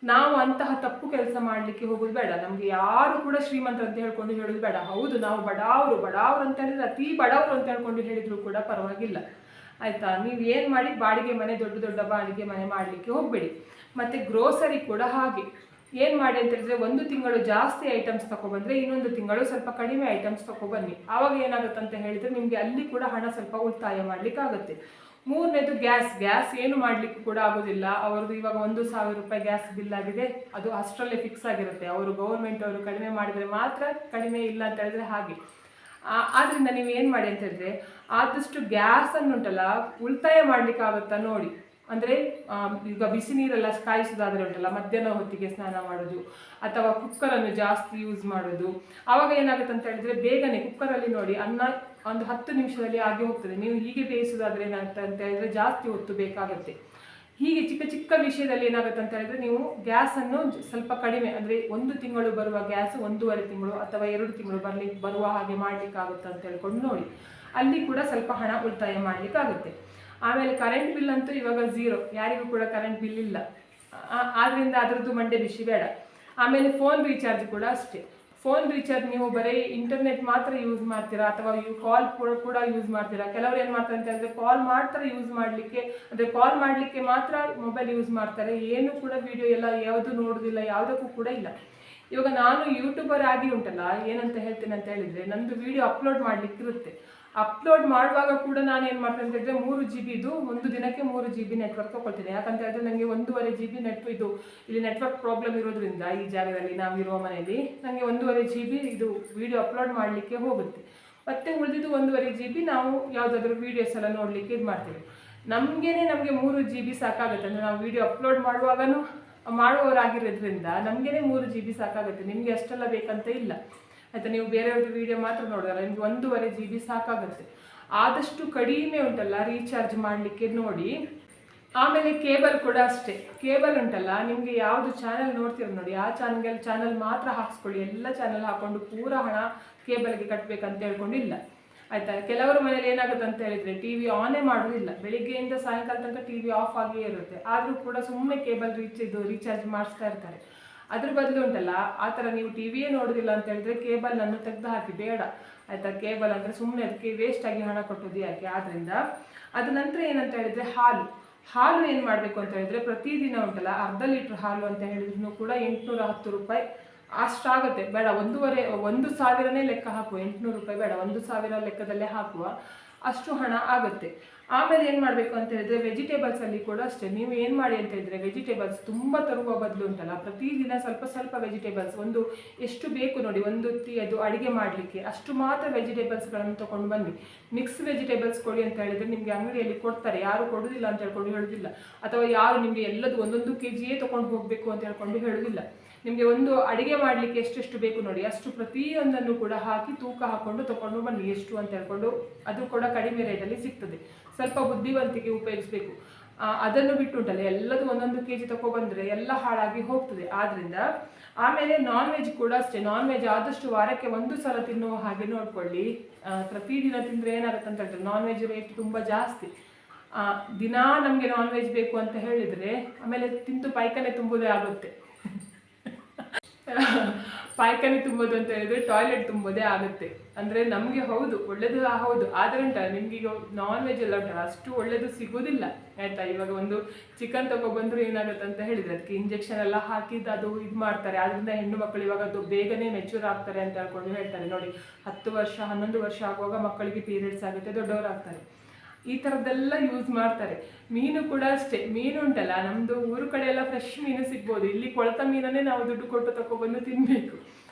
ನಾವು ಅಂತಹ ತಪ್ಪು ಕೆಲಸ ಮಾಡಲಿಕ್ಕೆ ಹೋಗೋದು ಬೇಡ. ನಮಗೆ ಯಾರು ಕೂಡ ಶ್ರೀಮಂತರು ಅಂತ ಹೇಳ್ಕೊಂಡು ಹೇಳೋದು ಬೇಡ. ಹೌದು, ನಾವು ಬಡವರು ಅಂತ ಹೇಳಿದ್ರೆ ಅತಿ ಬಡವರು ಅಂತ ಹೇಳ್ಕೊಂಡು ಹೇಳಿದ್ರು ಕೂಡ ಪರವಾಗಿಲ್ಲ, ಆಯಿತಾ. ನೀವು ಏನು ಮಾಡಿ, ಬಾಡಿಗೆ ಮನೆ, ದೊಡ್ಡ ಬಾಡಿಗೆ ಮನೆ ಮಾಡಲಿಕ್ಕೆ ಹೋಗಬೇಡಿ. ಮತ್ತು ಗ್ರೋಸರಿ ಕೂಡ ಹಾಗೆ ಏನು ಮಾಡಿ ಅಂತ ಹೇಳಿದ್ರೆ, ಒಂದು ತಿಂಗಳು ಜಾಸ್ತಿ ಐಟಮ್ಸ್ ತಗೊಬಂದರೆ ಇನ್ನೊಂದು ತಿಂಗಳು ಸ್ವಲ್ಪ ಕಡಿಮೆ ಐಟಮ್ಸ್ ತಗೊಬನ್ನಿ. ಆವಾಗ ಏನಾಗುತ್ತೆ ಅಂತ ಹೇಳಿದರೆ, ನಿಮಗೆ ಅಲ್ಲಿ ಕೂಡ ಹಣ ಸ್ವಲ್ಪ ಉಳಿತಾಯ ಮಾಡಲಿಕ್ಕಾಗುತ್ತೆ. ಮೂರನೇದು ಗ್ಯಾಸ್ ಏನು ಮಾಡಲಿಕ್ಕೆ ಕೂಡ ಆಗೋದಿಲ್ಲ. ಅವ್ರದ್ದು ಇವಾಗ 1,000 ರೂಪಾಯಿ ಗ್ಯಾಸ್ ಬಿಲ್ ಆಗಿದೆ, ಅದು ಅಷ್ಟರಲ್ಲೇ ಫಿಕ್ಸ್ ಆಗಿರುತ್ತೆ. ಅವರು ಗೌರ್ಮೆಂಟ್ ಅವರು ಕಡಿಮೆ ಮಾಡಿದರೆ ಮಾತ್ರ, ಕಡಿಮೆ ಇಲ್ಲ ಅಂತ ಹೇಳಿದ್ರೆ ಹಾಗೆ. ಆದ್ದರಿಂದ ನೀವು ಏನು ಮಾಡಿ ಅಂತ ಹೇಳಿದ್ರೆ, ಆದಷ್ಟು ಗ್ಯಾಸನ್ನು ಉಂಟಲ್ಲ ಉಳಿತಾಯ ಮಾಡಲಿಕ್ಕಾಗುತ್ತಾ ನೋಡಿ. ಅಂದರೆ ಈಗ ಬಿಸಿ ನೀರೆಲ್ಲ ಕಾಯಿಸೋದಾದರೆ ಉಂಟಲ್ಲ, ಮಧ್ಯಾಹ್ನ ಹೊತ್ತಿಗೆ ಸ್ನಾನ ಮಾಡೋದು, ಅಥವಾ ಕುಕ್ಕರನ್ನು ಜಾಸ್ತಿ ಯೂಸ್ ಮಾಡೋದು. ಆವಾಗ ಏನಾಗುತ್ತೆ ಅಂತ ಹೇಳಿದರೆ, ಬೇಗನೆ ಕುಕ್ಕರಲ್ಲಿ ನೋಡಿ ಅನ್ನ ಒಂದು 10 ನಿಮಿಷದಲ್ಲಿ ಆಗಿ ಹೋಗ್ತದೆ. ನೀವು ಹೀಗೆ ಬೇಯಿಸೋದಾದರೆ ಏನಾಗುತ್ತೆ ಅಂತ ಹೇಳಿದರೆ ಜಾಸ್ತಿ ಹೊತ್ತು ಬೇಕಾಗುತ್ತೆ. ಹೀಗೆ ಚಿಕ್ಕ ವಿಷಯದಲ್ಲಿ ಏನಾಗುತ್ತೆ ಅಂತ ಹೇಳಿದರೆ, ನೀವು ಗ್ಯಾಸನ್ನು ಸ್ವಲ್ಪ ಕಡಿಮೆ, ಅಂದರೆ 1 ತಿಂಗಳು ಬರುವ ಗ್ಯಾಸ್ 1.5 ತಿಂಗಳು ಅಥವಾ 2 ತಿಂಗಳು ಬರುವ ಹಾಗೆ ಮಾಡಲಿಕ್ಕಾಗುತ್ತೆ ಅಂತ ಹೇಳ್ಕೊಂಡು ನೋಡಿ. ಅಲ್ಲಿ ಕೂಡ ಸ್ವಲ್ಪ ಹಣ ಉಳಿತಾಯ ಮಾಡಲಿಕ್ಕಾಗುತ್ತೆ. ಆಮೇಲೆ ಕರೆಂಟ್ ಬಿಲ್ ಅಂತೂ ಇವಾಗ 0, ಯಾರಿಗೂ ಕೂಡ ಕರೆಂಟ್ ಬಿಲ್ ಇಲ್ಲ. ಆದ್ದರಿಂದ ಅದರದ್ದು ಮಂಡೆ ಬಿಸಿ ಬೇಡ. ಆಮೇಲೆ ಫೋನ್ ರೀಚಾರ್ಜ್ ಕೂಡ ಅಷ್ಟೇ. ಫೋನ್ ರೀಚಾರ್ಜ್ ನೀವು ಬರೀ ಇಂಟರ್ನೆಟ್ ಮಾತ್ರ ಯೂಸ್ ಮಾಡ್ತೀರಾ ಅಥವಾ ಕಾಲ್ ಕೂಡ ಯೂಸ್ ಮಾಡ್ತೀರಾ. ಕೆಲವರು ಏನು ಮಾಡ್ತಾರೆ ಅಂತ ಹೇಳಿದ್ರೆ ಕಾಲ್ ಮಾಡ್ತಾರೆ ಯೂಸ್ ಮಾಡಲಿಕ್ಕೆ, ಅಂದರೆ ಕಾಲ್ ಮಾಡಲಿಕ್ಕೆ ಮಾತ್ರ ಮೊಬೈಲ್ ಯೂಸ್ ಮಾಡ್ತಾರೆ. ಏನು ಕೂಡ ವಿಡಿಯೋ ಎಲ್ಲ ಯಾವುದು ನೋಡೋದಿಲ್ಲ, ಯಾವುದಕ್ಕೂ ಕೂಡ ಇಲ್ಲ. ಇವಾಗ ನಾನು ಯೂಟ್ಯೂಬರ್ ಆಗಿ ಉಂಟಲ್ಲ, ಏನಂತ ಹೇಳ್ತೇನೆ ಅಂತ ಹೇಳಿದರೆ, ನಂದು ವಿಡಿಯೋ ಅಪ್ಲೋಡ್ ಮಾಡಲಿಕ್ಕೆ ಇರುತ್ತೆ. ಅಪ್ಲೋಡ್ ಮಾಡುವಾಗ ಕೂಡ ನಾನು ಏನು ಮಾಡ್ತೇನೆ ಅಂತ ಹೇಳಿದ್ರೆ 3 GB ಇದು ಒಂದು ದಿನಕ್ಕೆ 3 GB ನೆಟ್ವರ್ಕ್ ತೊಗೊಳ್ತೇನೆ. ಯಾಕಂತ ಹೇಳಿದ್ರೆ ನನಗೆ 1.5 GB ಇದು ಇಲ್ಲಿ ನೆಟ್ವರ್ಕ್ ಪ್ರಾಬ್ಲಮ್ ಇರೋದ್ರಿಂದ ಈ ಜಾಗದಲ್ಲಿ ನಾವಿರುವ ಮನೆಯಲ್ಲಿ ನನಗೆ 1.5 GB ಇದು ವಿಡಿಯೋ ಅಪ್ಲೋಡ್ ಮಾಡಲಿಕ್ಕೆ ಹೋಗುತ್ತೆ. ಮತ್ತೆ ಉಳಿದಿದ್ದು 1.5 GB ನಾವು ಯಾವುದಾದ್ರೂ ವೀಡಿಯೋಸ್ ಎಲ್ಲ ನೋಡಲಿಕ್ಕೆ ಇದು ಮಾಡ್ತೇವೆ. ನಮಗೆ 3 GB ಸಾಕಾಗುತ್ತೆ. ಅಂದರೆ ನಾವು ವಿಡಿಯೋ ಅಪ್ಲೋಡ್ ಮಾಡುವವರಾಗಿರೋದ್ರಿಂದ ನಮಗೇ 3 GB ಸಾಕಾಗುತ್ತೆ. ನಿಮಗೆ ಅಷ್ಟೆಲ್ಲ ಬೇಕಂತ ಇಲ್ಲ ಆಯಿತಾ. ನೀವು ಬೇರೆಯವ್ರದ್ದು ವೀಡಿಯೋ ಮಾತ್ರ ನೋಡೋಲ್ಲ, ನಿಮಗೆ 1.5 GB ಸಾಕಾಗುತ್ತೆ. ಆದಷ್ಟು ಕಡಿಮೆ ಉಂಟಲ್ಲ ರೀಚಾರ್ಜ್ ಮಾಡಲಿಕ್ಕೆ ನೋಡಿ. ಆಮೇಲೆ ಕೇಬಲ್ ಕೂಡ ಅಷ್ಟೇ. ಕೇಬಲ್ ಉಂಟಲ್ಲ, ನಿಮಗೆ ಯಾವುದು ಚಾನಲ್ ನೋಡ್ತೀರ ನೋಡಿ ಆ ಚಾನಲ್ ಮಾತ್ರ ಹಾಕ್ಸ್ಕೊಳ್ಳಿ. ಎಲ್ಲ ಚಾನಲ್ ಹಾಕ್ಕೊಂಡು ಪೂರಾ ಹಣ ಕೇಬಲ್ಗೆ ಕಟ್ಟಬೇಕಂತ ಹೇಳ್ಕೊಂಡಿಲ್ಲ ಆಯಿತಾ. ಕೆಲವರು ಮನೇಲಿ ಏನಾಗುತ್ತೆ ಅಂತ ಹೇಳಿದರೆ TV ಆನೇ ಮಾಡೋದಿಲ್ಲ, ಬೆಳಿಗ್ಗೆಯಿಂದ ಸಾಯಂಕಾಲ ತನಕ TV ಆಫ್ ಆಗಿಯೇ ಇರುತ್ತೆ. ಆದರೂ ಕೂಡ ಸುಮ್ಮನೆ ಕೇಬಲ್ ರೀಚಾರ್ಜ್ ಮಾಡಿಸ್ತಾ ಇರ್ತಾರೆ. ಅದ್ರ ಬದಲು ಉಂಟಲ್ಲ, ಆ ಥರ ನೀವು TVಯೇ ನೋಡೋದಿಲ್ಲ ಅಂತ ಹೇಳಿದ್ರೆ ಕೇಬಲ್ನನ್ನು ತೆಗೆದು ಹಾಕಿ, ಬೇಡ ಆಯಿತಾ. ಕೇಬಲ್ ಅಂದರೆ ಸುಮ್ಮನೆ ಅದಕ್ಕೆ ವೇಸ್ಟಾಗಿ ಹಣ ಕೊಟ್ಟೋದು ಯಾಕೆ. ಆದ್ದರಿಂದ ಅದ ನಂತರ ಏನಂತ ಹೇಳಿದರೆ ಹಾಲು ಏನು ಮಾಡಬೇಕು ಅಂತ ಹೇಳಿದರೆ, ಪ್ರತಿದಿನ ಉಂಟಲ್ಲ ಅರ್ಧ ಲೀಟ್ರ್ ಹಾಲು ಅಂತ ಹೇಳಿದ್ರು ಕೂಡ 810 ರೂಪಾಯಿ ಅಷ್ಟಾಗುತ್ತೆ. ಬೇಡ 1,000ನೇ ಲೆಕ್ಕ ಹಾಕುವ, 800 ರೂಪಾಯಿ ಬೇಡ, 1,000 ಲೆಕ್ಕದಲ್ಲೇ ಹಾಕುವ, ಅಷ್ಟು ಹಣ ಆಗುತ್ತೆ. ಆಮೇಲೆ ಏನು ಮಾಡಬೇಕು ಅಂತ ಹೇಳಿದ್ರೆ ವೆಜಿಟೇಬಲ್ಸಲ್ಲಿ ಕೂಡ ಅಷ್ಟೇ. ನೀವು ಏನು ಮಾಡಿ ಅಂತ ಹೇಳಿದ್ರೆ ವೆಜಿಟೇಬಲ್ಸ್ ತುಂಬ ತರುವ ಬದಲು ಉಂಟಲ್ಲ, ಪ್ರತಿದಿನ ಸ್ವಲ್ಪ ವೆಜಿಟೇಬಲ್ಸ್ ಒಂದು ಎಷ್ಟು ಬೇಕು ನೋಡಿ, ಒಂದು ಅದು ಅಡುಗೆ ಮಾಡಲಿಕ್ಕೆ ಅಷ್ಟು ಮಾತ್ರ ವೆಜಿಟೇಬಲ್ಸ್ಗಳನ್ನು ತೊಗೊಂಡು ಬನ್ನಿ. ಮಿಕ್ಸ್ ವೆಜಿಟೇಬಲ್ಸ್ ಕೊಡಿ ಅಂತ ಹೇಳಿದರೆ ನಿಮಗೆ ಅಂಗಡಿಯಲ್ಲಿ ಕೊಡ್ತಾರೆ, ಯಾರು ಕೊಡೋದಿಲ್ಲ ಅಂತ ಹೇಳ್ಕೊಂಡು ಹೇಳೋದಿಲ್ಲ. ಅಥವಾ ಯಾರು ನಿಮಗೆ ಎಲ್ಲದು 1 kg ತೊಗೊಂಡು ಹೋಗಬೇಕು ಅಂತ ಹೇಳ್ಕೊಂಡು ಹೇಳೋದಿಲ್ಲ. ನಿಮಗೆ ಒಂದು ಅಡುಗೆ ಮಾಡಲಿಕ್ಕೆ ಎಷ್ಟೆಷ್ಟು ಬೇಕು ನೋಡಿ, ಅಷ್ಟು ಪ್ರತಿಯೊಂದನ್ನು ಕೂಡ ಹಾಕಿ ತೂಕ ಹಾಕ್ಕೊಂಡು ತೊಗೊಂಡು ಬನ್ನಿ, ಎಷ್ಟು ಅಂತ ಹೇಳ್ಕೊಂಡು. ಅದು ಕೂಡ ಕಡಿಮೆ ರೇಟಲ್ಲಿ ಸಿಗ್ತದೆ. ಸ್ವಲ್ಪ ಬುದ್ಧಿವಂತಿಕೆ ಉಪಯೋಗಿಸಬೇಕು. ಅದನ್ನು ಬಿಟ್ಟು ಉಂಟಲ್ಲ ಎಲ್ಲದು 1 kg ತೊಗೊಬಂದರೆ ಎಲ್ಲ ಹಾಳಾಗಿ ಹೋಗ್ತದೆ. ಆದ್ದರಿಂದ ಆಮೇಲೆ ನಾನ್ ವೆಜ್ ಕೂಡ ಅಷ್ಟೇ. ನಾನ್ ವೆಜ್ ಆದಷ್ಟು ವಾರಕ್ಕೆ 1 ಸಲ ತಿನ್ನುವ ಹಾಗೆ ನೋಡ್ಕೊಳ್ಳಿ. ಪ್ರತಿದಿನ ತಿಂದರೆ ಏನಾಗುತ್ತೆ ಅಂತ ಹೇಳಿದ್ರೆ ನಾನ್ ವೆಜ್ ರೇಟ್ ತುಂಬ ಜಾಸ್ತಿ. ದಿನಾ ನಮಗೆ ನಾನ್ ವೆಜ್ ಬೇಕು ಅಂತ ಹೇಳಿದರೆ ಆಮೇಲೆ ತಿಂದು ಪಾಯ್ಖಾನೆ ತುಂಬುವುದೇ ಆಗುತ್ತೆ. ಪಾಯ್ಖಾನೆ ತುಂಬೋದು ಅಂತ ಹೇಳಿದ್ರೆ ಟಾಯ್ಲೆಟ್ ತುಂಬೋದೇ ಆಗುತ್ತೆ. ಅಂದರೆ ನಮಗೆ ಹೌದು ಒಳ್ಳೇದು ಹೌದು, ಆದರೆ ಉಂಟಲ್ಲ ನಿಮ್ಗೀಗ ನಾನ್ ವೆಜ್ ಎಲ್ಲ ಉಂಟಲ್ಲ ಅಷ್ಟು ಒಳ್ಳೇದು ಸಿಗೋದಿಲ್ಲ ಆಯಿತಾ. ಇವಾಗ ಒಂದು ಚಿಕನ್ ತೊಗೊಬಂದ್ರು ಏನಾಗುತ್ತೆ ಅಂತ ಹೇಳಿದರೆ ಅದಕ್ಕೆ ಇಂಜೆಕ್ಷನ್ ಎಲ್ಲ ಹಾಕಿದ್ದು ಅದು ಇದು ಮಾಡ್ತಾರೆ. ಆದ್ದರಿಂದ ಹೆಣ್ಣು ಮಕ್ಕಳು ಇವಾಗ ಅದು ಬೇಗನೆ ಮೆಚೂರ್ ಆಗ್ತಾರೆ ಅಂತ ಹೇಳ್ಕೊಂಡು ಹೇಳ್ತಾರೆ ನೋಡಿ. 10 ವರ್ಷ 11 ವರ್ಷ ಆಗುವಾಗ ಮಕ್ಕಳಿಗೆ ಪೀರಿಯಡ್ಸ್ ಆಗುತ್ತೆ, ದೊಡ್ಡವರಾಗ್ತಾರೆ. ಈ ಥರದ್ದೆಲ್ಲ ಯೂಸ್ ಮಾಡ್ತಾರೆ. ಮೀನು ಕೂಡ ಅಷ್ಟೇ. ಮೀನು ಉಂಟಲ್ಲ ನಮ್ಮದು ಊರು ಕಡೆ ಎಲ್ಲ ಫ್ರೆಶ್ ಮೀನು ಸಿಗ್ಬೋದು, ಇಲ್ಲಿ ಕೊಳೆತ ಮೀನನ್ನೇ ನಾವು ದುಡ್ಡು ಕೊಟ್ಟು ತಗೊಬಂದು ತಿನ್ನಬೇಕು.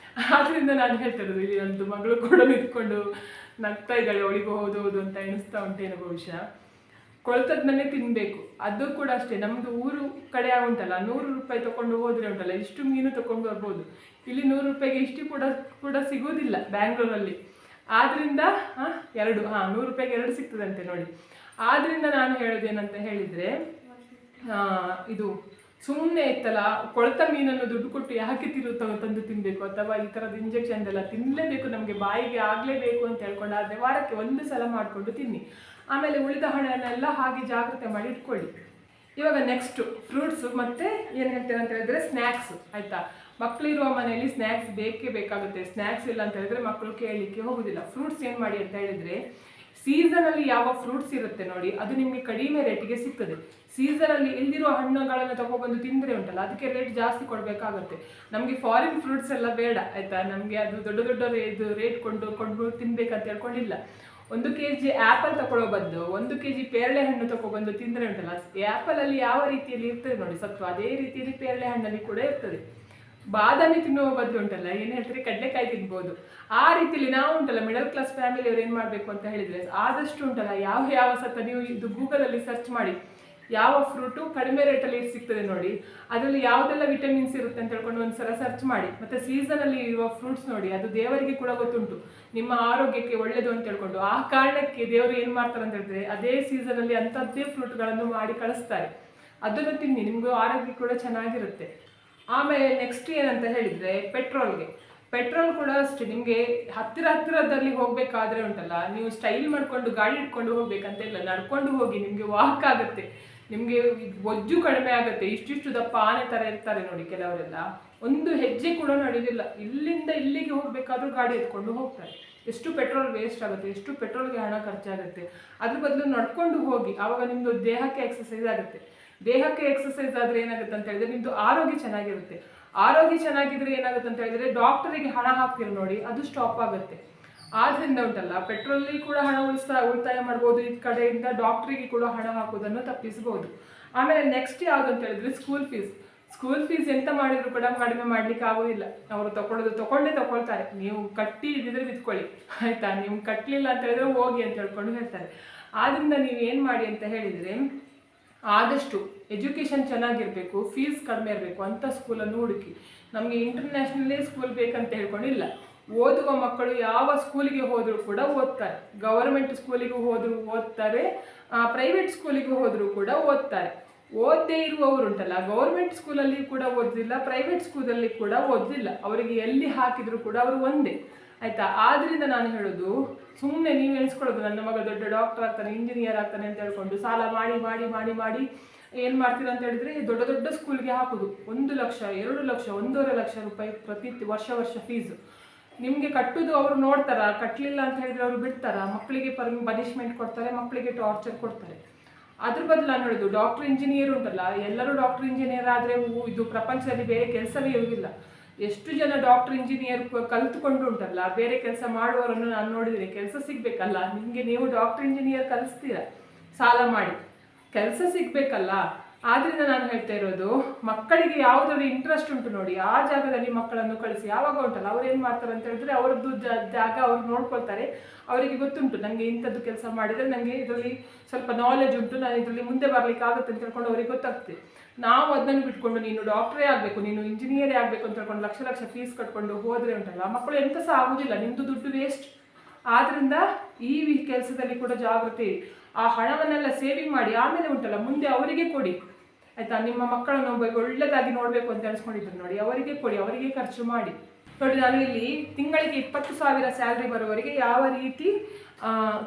ಆದ್ದರಿಂದ ನಾನು ಹೇಳ್ತಾ ಇರೋದು, ಇಲ್ಲಿ ನಂದು ಮಗಳು ಕೂಡ ನಿಂತ್ಕೊಂಡು ನಗ್ತಾ ಇದ್ದಾಳೆ, ಅವಳಿಗೂ ಹೌದು ಅಂತ ಎಣಿಸ್ತಾ ಉಂಟೇನೋ ಬಹುಶಃ. ಕೊಳ್ತದನ್ನೇ ತಿನ್ನಬೇಕು. ಅದು ಕೂಡ ಅಷ್ಟೇ. ನಮ್ಮದು ಊರು ಕಡೆ ಉಂಟಲ್ಲ 100 ರೂಪಾಯಿ ತೊಗೊಂಡು ಹೋದರೆ ಉಂಟಲ್ಲ ಇಷ್ಟು ಮೀನು ತೊಗೊಂಡು ಬರ್ಬೋದು. ಇಲ್ಲಿ 100 ರೂಪಾಯಿಗೆ ಇಷ್ಟು ಕೂಡ ಸಿಗೋದಿಲ್ಲ ಬ್ಯಾಂಗ್ಳೂರಲ್ಲಿ. ಆದ್ದರಿಂದ 100 ರೂಪಾಯಿಗೆ 2 ಸಿಗ್ತದಂತೆ ನೋಡಿ. ಆದ್ದರಿಂದ ನಾನು ಹೇಳೋದೇನಂತ ಹೇಳಿದರೆ, ಇದು ಸುಮ್ಮನೆ ಇತ್ತಲ್ಲ ಕೊಳೆತ ಮೀನನ್ನು ದುಡ್ಡು ಕೊಟ್ಟು ಯಾಕೆ ತಂದು ತಿನ್ನಬೇಕು, ಅಥವಾ ಈ ಥರದ ಇಂಜೆಕ್ಷನ್ ಎಲ್ಲ ತಿನ್ನಲೇಬೇಕು, ನಮಗೆ ಬಾಯಿಗೆ ಆಗಲೇಬೇಕು ಅಂತ ಹೇಳ್ಕೊಂಡು ಆದರೆ ವಾರಕ್ಕೆ 1 ಸಲ ಮಾಡಿಕೊಂಡು ತಿನ್ನಿ. ಆಮೇಲೆ ಉಳಿದ ಹಣನೆಲ್ಲ ಹಾಗೆ ಜಾಗ್ರತೆ ಮಾಡಿ ಇಟ್ಕೊಳ್ಳಿ. ಇವಾಗ ನೆಕ್ಸ್ಟು ಫ್ರೂಟ್ಸು ಮತ್ತು ಏನು ಹೇಳ್ತೇನೆ ಅಂತ ಹೇಳಿದ್ರೆ ಸ್ನ್ಯಾಕ್ಸು ಆಯಿತಾ. ಮಕ್ಕಳಿರುವ ಮನೆಯಲ್ಲಿ ಸ್ನ್ಯಾಕ್ಸ್ ಬೇಕೇ ಬೇಕಾಗುತ್ತೆ. ಸ್ನ್ಯಾಕ್ಸ್ ಇಲ್ಲ ಅಂತ ಹೇಳಿದ್ರೆ ಮಕ್ಕಳು ಕೇಳಲಿಕ್ಕೆ ಹೋಗೋದಿಲ್ಲ. ಫ್ರೂಟ್ಸ್ ಏನು ಮಾಡಿ ಅಂತ ಹೇಳಿದರೆ, ಸೀಸನಲ್ಲಿ ಯಾವ ಫ್ರೂಟ್ಸ್ ಇರುತ್ತೆ ನೋಡಿ ಅದು ನಿಮಗೆ ಕಡಿಮೆ ರೇಟಿಗೆ ಸಿಗ್ತದೆ. ಸೀಸನಲ್ಲಿ ಇಲ್ದಿರೋ ಹಣ್ಣುಗಳನ್ನು ತೊಗೊಬಂದು ತಿಂದರೆ ಉಂಟಲ್ಲ ಅದಕ್ಕೆ ರೇಟ್ ಜಾಸ್ತಿ ಕೊಡಬೇಕಾಗುತ್ತೆ. ನಮಗೆ ಫಾರಿನ್ ಫ್ರೂಟ್ಸ್ ಎಲ್ಲ ಬೇಡ ಆಯಿತಾ. ನಮಗೆ ಅದು ದೊಡ್ಡ ಇದು ರೇಟ್ ಕೊಂಡು ತಿನ್ಬೇಕಂತ ಹೇಳ್ಕೊಂಡಿಲ್ಲ. 1 kg ಆ್ಯಪಲ್ ತಗೊಳ್ಳೋ ಬದಲು 1 kg ಪೇರಳೆ ಹಣ್ಣು ತೊಗೊಬಂದು ತಿಂದರೆ ಉಂಟಲ್ಲ, ಆ್ಯಪಲಲ್ಲಿ ಯಾವ ರೀತಿಯಲ್ಲಿ ಇರ್ತದೆ ನೋಡಿ ಸತ್ವ, ಅದೇ ರೀತಿಯಲ್ಲಿ ಪೇರಳೆ ಹಣ್ಣಲ್ಲಿ ಕೂಡ ಇರ್ತದೆ. ಬಾದಾಮಿ ತಿನ್ನುವ ಬದಲು ಉಂಟಲ್ಲ ಏನು ಹೇಳ್ತಾರೆ ಕಡಲೆಕಾಯಿ ತಿನ್ಬೋದು. ಆ ರೀತಿಯಲ್ಲಿ ನಾವು ಉಂಟಲ್ಲ ಮಿಡಲ್ ಕ್ಲಾಸ್ ಫ್ಯಾಮಿಲಿಯವರು ಏನು ಮಾಡಬೇಕು ಅಂತ ಹೇಳಿದರೆ, ಆದಷ್ಟು ಉಂಟಲ್ಲ ಯಾವ ಸತ್ತ ನೀವು ಇದು ಗೂಗಲಲ್ಲಿ ಸರ್ಚ್ ಮಾಡಿ ಯಾವ ಫ್ರೂಟು ಕಡಿಮೆ ರೇಟಲ್ಲಿ ಸಿಗ್ತದೆ ನೋಡಿ, ಅದರಲ್ಲಿ ಯಾವುದೆಲ್ಲ ವಿಟಮಿನ್ಸ್ ಇರುತ್ತೆ ಅಂತ ಹೇಳ್ಕೊಂಡು ಒಂದ್ಸಲ ಸರ್ಚ್ ಮಾಡಿ. ಮತ್ತು ಸೀಸನಲ್ಲಿ ಇರುವ ಫ್ರೂಟ್ಸ್ ನೋಡಿ, ಅದು ದೇವರಿಗೆ ಕೂಡ ಗೊತ್ತುಂಟು ನಿಮ್ಮ ಆರೋಗ್ಯಕ್ಕೆ ಒಳ್ಳೆಯದು ಅಂತ ಹೇಳ್ಕೊಂಡು. ಆ ಕಾರಣಕ್ಕೆ ದೇವರು ಏನು ಮಾಡ್ತಾರೆ ಅಂತ ಹೇಳಿದ್ರೆ ಅದೇ ಸೀಸನಲ್ಲಿ ಅಂಥದ್ದೇ ಫ್ರೂಟ್ಗಳನ್ನು ಮಾಡಿ ಕಳಿಸ್ತಾರೆ. ಅದನ್ನು ತಿನ್ನಿ, ನಿಮಗೂ ಆರೋಗ್ಯ ಕೂಡ ಚೆನ್ನಾಗಿರುತ್ತೆ. ಆಮೇಲೆ ನೆಕ್ಸ್ಟ್ ಏನಂತ ಹೇಳಿದರೆ ಪೆಟ್ರೋಲ್ ಕೂಡ ಅಷ್ಟೇ, ನಿಮಗೆ ಹತ್ತಿರದಲ್ಲಿ ಹೋಗಬೇಕಾದ್ರೆ ಉಂಟಲ್ಲ, ನೀವು ಸ್ಟೈಲ್ ಮಾಡಿಕೊಂಡು ಗಾಡಿ ಇಟ್ಕೊಂಡು ಹೋಗ್ಬೇಕಂತ ಇಲ್ಲ, ನಡ್ಕೊಂಡು ಹೋಗಿ, ನಿಮಗೆ ವಾಕ್ ಆಗುತ್ತೆ, ನಿಮಗೆ ಬೊಜ್ಜು ಕಡಿಮೆ ಆಗುತ್ತೆ. ಇಷ್ಟಿಷ್ಟು ದಪ್ಪ ಆನೆ ಥರ ಇರ್ತಾರೆ ನೋಡಿ ಕೆಲವರೆಲ್ಲ, ಒಂದು ಹೆಜ್ಜೆ ಕೂಡ ನಡೆಯೋದಿಲ್ಲ, ಇಲ್ಲಿಂದ ಇಲ್ಲಿಗೆ ಹೋಗಬೇಕಾದ್ರೂ ಗಾಡಿ ಎತ್ಕೊಂಡು ಹೋಗ್ತಾರೆ. ಎಷ್ಟು ಪೆಟ್ರೋಲ್ ವೇಸ್ಟ್ ಆಗುತ್ತೆ, ಎಷ್ಟು ಪೆಟ್ರೋಲ್ಗೆ ಹಣ ಖರ್ಚಾಗುತ್ತೆ. ಅದ್ರ ಬದಲು ನಡ್ಕೊಂಡು ಹೋಗಿ, ಆವಾಗ ನಿಮ್ಮದು ದೇಹಕ್ಕೆ ಎಕ್ಸಸೈಸ್ ಆಗುತ್ತೆ. ದೇಹಕ್ಕೆ ಎಕ್ಸಸೈಸ್ ಆದರೆ ಏನಾಗುತ್ತೆ ಅಂತ ಹೇಳಿದ್ರೆ ನಿಮ್ಮದು ಆರೋಗ್ಯ ಚೆನ್ನಾಗಿರುತ್ತೆ. ಆರೋಗ್ಯ ಚೆನ್ನಾಗಿದ್ರೆ ಏನಾಗುತ್ತೆ ಅಂತ ಹೇಳಿದ್ರೆ ಡಾಕ್ಟರಿಗೆ ಹಣ ಹಾಕ್ತೀರ ನೋಡಿ, ಅದು ಸ್ಟಾಪ್ ಆಗುತ್ತೆ. ಆದ್ದರಿಂದ ಉಂಟಲ್ಲ, ಪೆಟ್ರೋಲಿಗೆ ಕೂಡ ಹಣ ಉಳಿತಾಯ ಮಾಡ್ಬೋದು, ಈ ಕಡೆಯಿಂದ ಡಾಕ್ಟ್ರಿಗೆ ಕೂಡ ಹಣ ಹಾಕೋದನ್ನು ತಪ್ಪಿಸ್ಬೋದು. ಆಮೇಲೆ ನೆಕ್ಸ್ಟ್ ಯಾವುದು ಅಂತ ಹೇಳಿದ್ರೆ ಸ್ಕೂಲ್ ಫೀಸ್ ಎಂತ ಮಾಡಿದ್ರು ಕೂಡ ಕಡಿಮೆ ಮಾಡ್ಲಿಕ್ಕೆ ಆಗೋದಿಲ್ಲ. ಅವರು ತಗೊಂಡೇ ತಗೊಳ್ತಾರೆ. ನೀವು ಕಟ್ಟಿ ಇದ್ದಿದ್ರೆ ಬಿತ್ಕೊಳ್ಳಿ, ಆಯ್ತಾ, ನೀವು ಕಟ್ಟಲಿಲ್ಲ ಅಂತ ಹೇಳಿದ್ರೆ ಹೋಗಿ ಅಂತ ಹೇಳ್ಕೊಂಡು ಹೇಳ್ತಾರೆ. ಆದ್ರಿಂದ ನೀವು ಏನು ಮಾಡಿ ಅಂತ ಹೇಳಿದರೆ, ಆದಷ್ಟು ಎಜುಕೇಷನ್ ಚೆನ್ನಾಗಿರಬೇಕು, ಫೀಸ್ ಕಡಿಮೆ ಇರಬೇಕು ಅಂತ ಸ್ಕೂಲನ್ನು ಹುಡುಕಿ. ನಮಗೆ ಇಂಟರ್ನ್ಯಾಷನಲ್ಲೇ ಸ್ಕೂಲ್ ಬೇಕಂತ ಹೇಳ್ಕೊಂಡಿಲ್ಲ. ಓದುವ ಮಕ್ಕಳು ಯಾವ ಸ್ಕೂಲಿಗೆ ಹೋದರೂ ಕೂಡ ಓದ್ತಾರೆ. ಗವರ್ಮೆಂಟ್ ಸ್ಕೂಲಿಗೂ ಹೋದರೂ ಓದ್ತಾರೆ, ಪ್ರೈವೇಟ್ ಸ್ಕೂಲಿಗೂ ಹೋದರೂ ಕೂಡ ಓದ್ತಾರೆ. ಓದದೇ ಇರುವವರು ಉಂಟಲ್ಲ, ಗೌರ್ಮೆಂಟ್ ಸ್ಕೂಲಲ್ಲಿ ಕೂಡ ಓದಿಲ್ಲ, ಪ್ರೈವೇಟ್ ಸ್ಕೂಲಲ್ಲಿ ಕೂಡ ಓದಿಲ್ಲ, ಅವರಿಗೆ ಎಲ್ಲಿ ಹಾಕಿದ್ರು ಕೂಡ ಅವರು ಒಂದೇ, ಆಯಿತಾ. ಆದ್ದರಿಂದ ನಾನು ಹೇಳೋದು, ಸುಮ್ಮನೆ ನೀವು ಎಣಿಸ್ಕೊಳ್ಳೋದು ನನ್ನ ಮಗ ದೊಡ್ಡ ಡಾಕ್ಟರ್ ಆಗ್ತಾನೆ, ಇಂಜಿನಿಯರ್ ಆಗ್ತಾನೆ ಅಂತ ಹೇಳ್ಕೊಂಡು ಸಾಲ ಮಾಡಿ ಮಾಡಿ ಮಾಡಿ ಮಾಡಿ ಏನು ಮಾಡ್ತೀರ ಅಂತ ಹೇಳಿದ್ರೆ ದೊಡ್ಡ ಸ್ಕೂಲ್ಗೆ ಹಾಕೋದು. 1 ಲಕ್ಷ 2 ಲಕ್ಷ 1.5 ಲಕ್ಷ ರೂಪಾಯಿ ಪ್ರತಿ ವರ್ಷ ಫೀಸು ನಿಮಗೆ ಕಟ್ಟೋದು. ಅವರು ನೋಡ್ತಾರ, ಕಟ್ಟಲಿಲ್ಲ ಅಂತ ಹೇಳಿದ್ರೆ ಅವರು ಬಿಡ್ತಾರ, ಮಕ್ಕಳಿಗೆ ಪನಿಷ್ಮೆಂಟ್ ಕೊಡ್ತಾರೆ, ಮಕ್ಕಳಿಗೆ ಟಾರ್ಚರ್ ಕೊಡ್ತಾರೆ. ಅದ್ರ ಬದಲು ನಾನು ಹೇಳೋದು, ಡಾಕ್ಟರ್ ಇಂಜಿನಿಯರ್ ಉಂಟಲ್ಲ, ಎಲ್ಲರೂ ಡಾಕ್ಟರ್ ಇಂಜಿನಿಯರ್ ಆದರೆ ಇದು ಪ್ರಪಂಚದಲ್ಲಿ ಬೇರೆ ಕೆಲಸವೇ ಇರುವುದಿಲ್ಲ. ಎಷ್ಟು ಜನ ಡಾಕ್ಟರ್ ಇಂಜಿನಿಯರ್ ಕಲಿತುಕೊಂಡು ಉಂಟಲ್ಲ, ಬೇರೆ ಕೆಲಸ ಮಾಡುವವರನ್ನು ನಾನು ನೋಡಿದ್ದೀನಿ. ಕೆಲಸ ಸಿಗಬೇಕಲ್ಲ ನಿಮಗೆ, ನೀವು ಡಾಕ್ಟರ್ ಇಂಜಿನಿಯರ್ ಕಲಿಸ್ತೀರ ಸಾಲ ಮಾಡಿ, ಕೆಲಸ ಸಿಗಬೇಕಲ್ಲ. ಆದ್ದರಿಂದ ನಾನು ಹೇಳ್ತಾ ಇರೋದು, ಮಕ್ಕಳಿಗೆ ಯಾವುದ್ರಲ್ಲಿ ಇಂಟ್ರೆಸ್ಟ್ ಉಂಟು ನೋಡಿ, ಆ ಜಾಗದಲ್ಲಿ ಮಕ್ಕಳನ್ನು ಕಳಿಸಿ. ಯಾವಾಗ ಉಂಟಲ್ಲ ಅವ್ರು ಏನು ಮಾಡ್ತಾರೆ ಅಂತ ಹೇಳಿದ್ರೆ, ಅವರದ್ದು ಜಾಗ ಅವ್ರು ನೋಡ್ಕೊಳ್ತಾರೆ. ಅವರಿಗೆ ಗೊತ್ತುಂಟು, ನನಗೆ ಇಂಥದ್ದು ಕೆಲಸ ಮಾಡಿದರೆ ನನಗೆ ಇದರಲ್ಲಿ ಸ್ವಲ್ಪ ನಾಲೆಜ್ ಉಂಟು, ನಾನು ಇದರಲ್ಲಿ ಮುಂದೆ ಬರಲಿಕ್ಕೆ ಆಗುತ್ತೆ ಅಂತ ಹೇಳ್ಕೊಂಡು ಅವ್ರಿಗೆ ಗೊತ್ತಾಗ್ತದೆ. ನಾವು ಅದನ್ನು ಬಿಟ್ಕೊಂಡು ನೀನು ಡಾಕ್ಟ್ರೇ ಆಗಬೇಕು, ನೀನು ಇಂಜಿನಿಯರೇ ಆಗಬೇಕು ಅಂತ ಹೇಳ್ಕೊಂಡು ಲಕ್ಷ ಫೀಸ್ ಕಟ್ಕೊಂಡು ಹೋದರೆ ಉಂಟಲ್ಲ, ಮಕ್ಕಳು ಎಂತ ಸಹ ಆಗೋದಿಲ್ಲ, ನಿಮ್ಮದು ದುಡ್ಡು ವೇಸ್ಟ್. ಆದ್ದರಿಂದ ಈ ಕೆಲಸದಲ್ಲಿ ಕೂಡ ಜಾಗೃತಿ. ಆ ಹಣವನ್ನೆಲ್ಲ ಸೇವಿಂಗ್ ಮಾಡಿ, ಆಮೇಲೆ ಉಂಟಲ್ಲ ಮುಂದೆ ಅವರಿಗೆ ಕೊಡಿ, ಆಯಿತಾ. ನಿಮ್ಮ ಮಕ್ಕಳನ್ನು ಒಳ್ಳೆದಾಗಿ ನೋಡಬೇಕು ಅಂತ ಅನಿಸ್ಕೊಂಡಿದ್ರು ನೋಡಿ, ಅವರಿಗೆ ಕೊಡಿ, ಅವರಿಗೆ ಖರ್ಚು ಮಾಡಿ. ನೋಡಿ, ನಾನು ಇಲ್ಲಿ ತಿಂಗಳಿಗೆ 20,000 ಸ್ಯಾಲ್ರಿ ಬರುವವರಿಗೆ ಯಾವ ರೀತಿ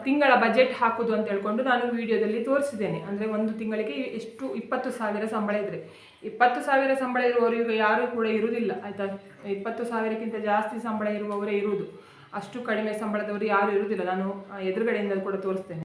ತಿಂಗಳ ಬಜೆಟ್ ಹಾಕೋದು ಅಂತ ಹೇಳ್ಕೊಂಡು ನಾನು ವಿಡಿಯೋದಲ್ಲಿ ತೋರಿಸಿದ್ದೇನೆ. ಅಂದರೆ ಒಂದು ತಿಂಗಳಿಗೆ ಎಷ್ಟು 20,000 ಸಂಬಳ ಇದ್ದರೆ, 20,000 ಸಂಬಳ ಇರುವವರಿಗೆ ಯಾರೂ ಕೂಡ ಇರುವುದಿಲ್ಲ, ಆಯಿತಾ. 20,000ಕ್ಕಿಂತ ಜಾಸ್ತಿ ಸಂಬಳ ಇರುವವರೇ ಇರುವುದು, ಅಷ್ಟು ಕಡಿಮೆ ಸಂಬಳದವರು ಯಾರೂ ಇರುವುದಿಲ್ಲ. ನಾನು ಎದುರುಗಡೆಯಿಂದ ಕೂಡ ತೋರಿಸ್ತೇನೆ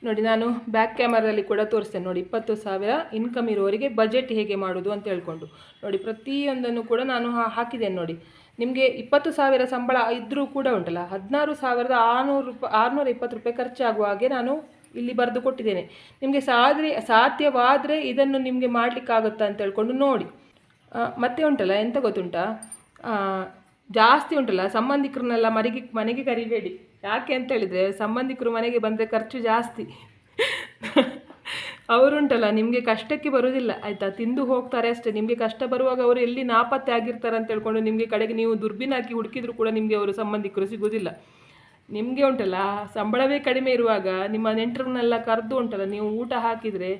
ನೋಡಿ, ನಾನು ಬ್ಯಾಕ್ ಕ್ಯಾಮರಾದಲ್ಲಿ ಕೂಡ ತೋರಿಸ್ತೇನೆ ನೋಡಿ. 20,000 ಇನ್ಕಮ್ ಇರುವವರಿಗೆ ಬಜೆಟ್ ಹೇಗೆ ಮಾಡೋದು ಅಂತ ಹೇಳ್ಕೊಂಡು ನೋಡಿ, ಪ್ರತಿಯೊಂದನ್ನು ಕೂಡ ನಾನು ಹಾಕಿದ್ದೇನೆ ನೋಡಿ. ನಿಮಗೆ 20,000 ಸಂಬಳ ಇದ್ದರೂ ಕೂಡ ಉಂಟಲ್ಲ, 16,620 ರೂಪಾಯಿ ಖರ್ಚಾಗುವ ಹಾಗೆ ನಾನು ಇಲ್ಲಿ ಬರೆದು ಕೊಟ್ಟಿದ್ದೇನೆ. ನಿಮಗೆ ಸಾಧ್ಯವಾದರೆ ಇದನ್ನು ನಿಮಗೆ ಮಾಡಲಿಕ್ಕಾಗುತ್ತಾ ಅಂತ ಹೇಳ್ಕೊಂಡು ನೋಡಿ. ಮತ್ತೆ ಉಂಟಲ್ಲ, ಎಂತ ಗೊತ್ತುಂಟಾ, ಜಾಸ್ತಿ ಉಂಟಲ್ಲ ಸಂಬಂಧಿಕರನ್ನೆಲ್ಲ ಮನೆಗೆ ಕರಿಬೇಡಿ. ಯಾಕೆ ಅಂತ ಹೇಳಿದರೆ, ಸಂಬಂಧಿಕರು ಮನೆಗೆ ಬಂದರೆ ಖರ್ಚು ಜಾಸ್ತಿ. ಅವರುಂಟಲ್ಲ ನಿಮಗೆ ಕಷ್ಟಕ್ಕೆ ಬರೋದಿಲ್ಲ, ಆಯಿತಾ. ತಿಂದು ಹೋಗ್ತಾರೆ ಅಷ್ಟೇ. ನಿಮಗೆ ಕಷ್ಟ ಬರುವಾಗ ಅವರು ಎಲ್ಲಿ ನಾಪತ್ತೆ ಆಗಿರ್ತಾರೆ ಅಂತ ಹೇಳ್ಕೊಂಡು ನಿಮಗೆ ಕಡೆಗೆ ನೀವು ದುರ್ಬಿನ್ ಹಾಕಿ ಹುಡುಕಿದ್ರು ಕೂಡ ನಿಮಗೆ ಅವರು ಸಂಬಂಧಿಕರು ಸಿಗೋದಿಲ್ಲ. ನಿಮಗೆ ಉಂಟಲ್ಲ ಸಂಬಳವೇ ಕಡಿಮೆ ಇರುವಾಗ ನಿಮ್ಮ ನೆಂಟರನ್ನೆಲ್ಲ ಕರೆದು ಉಂಟಲ್ಲ ನೀವು ಊಟ ಹಾಕಿದರೆ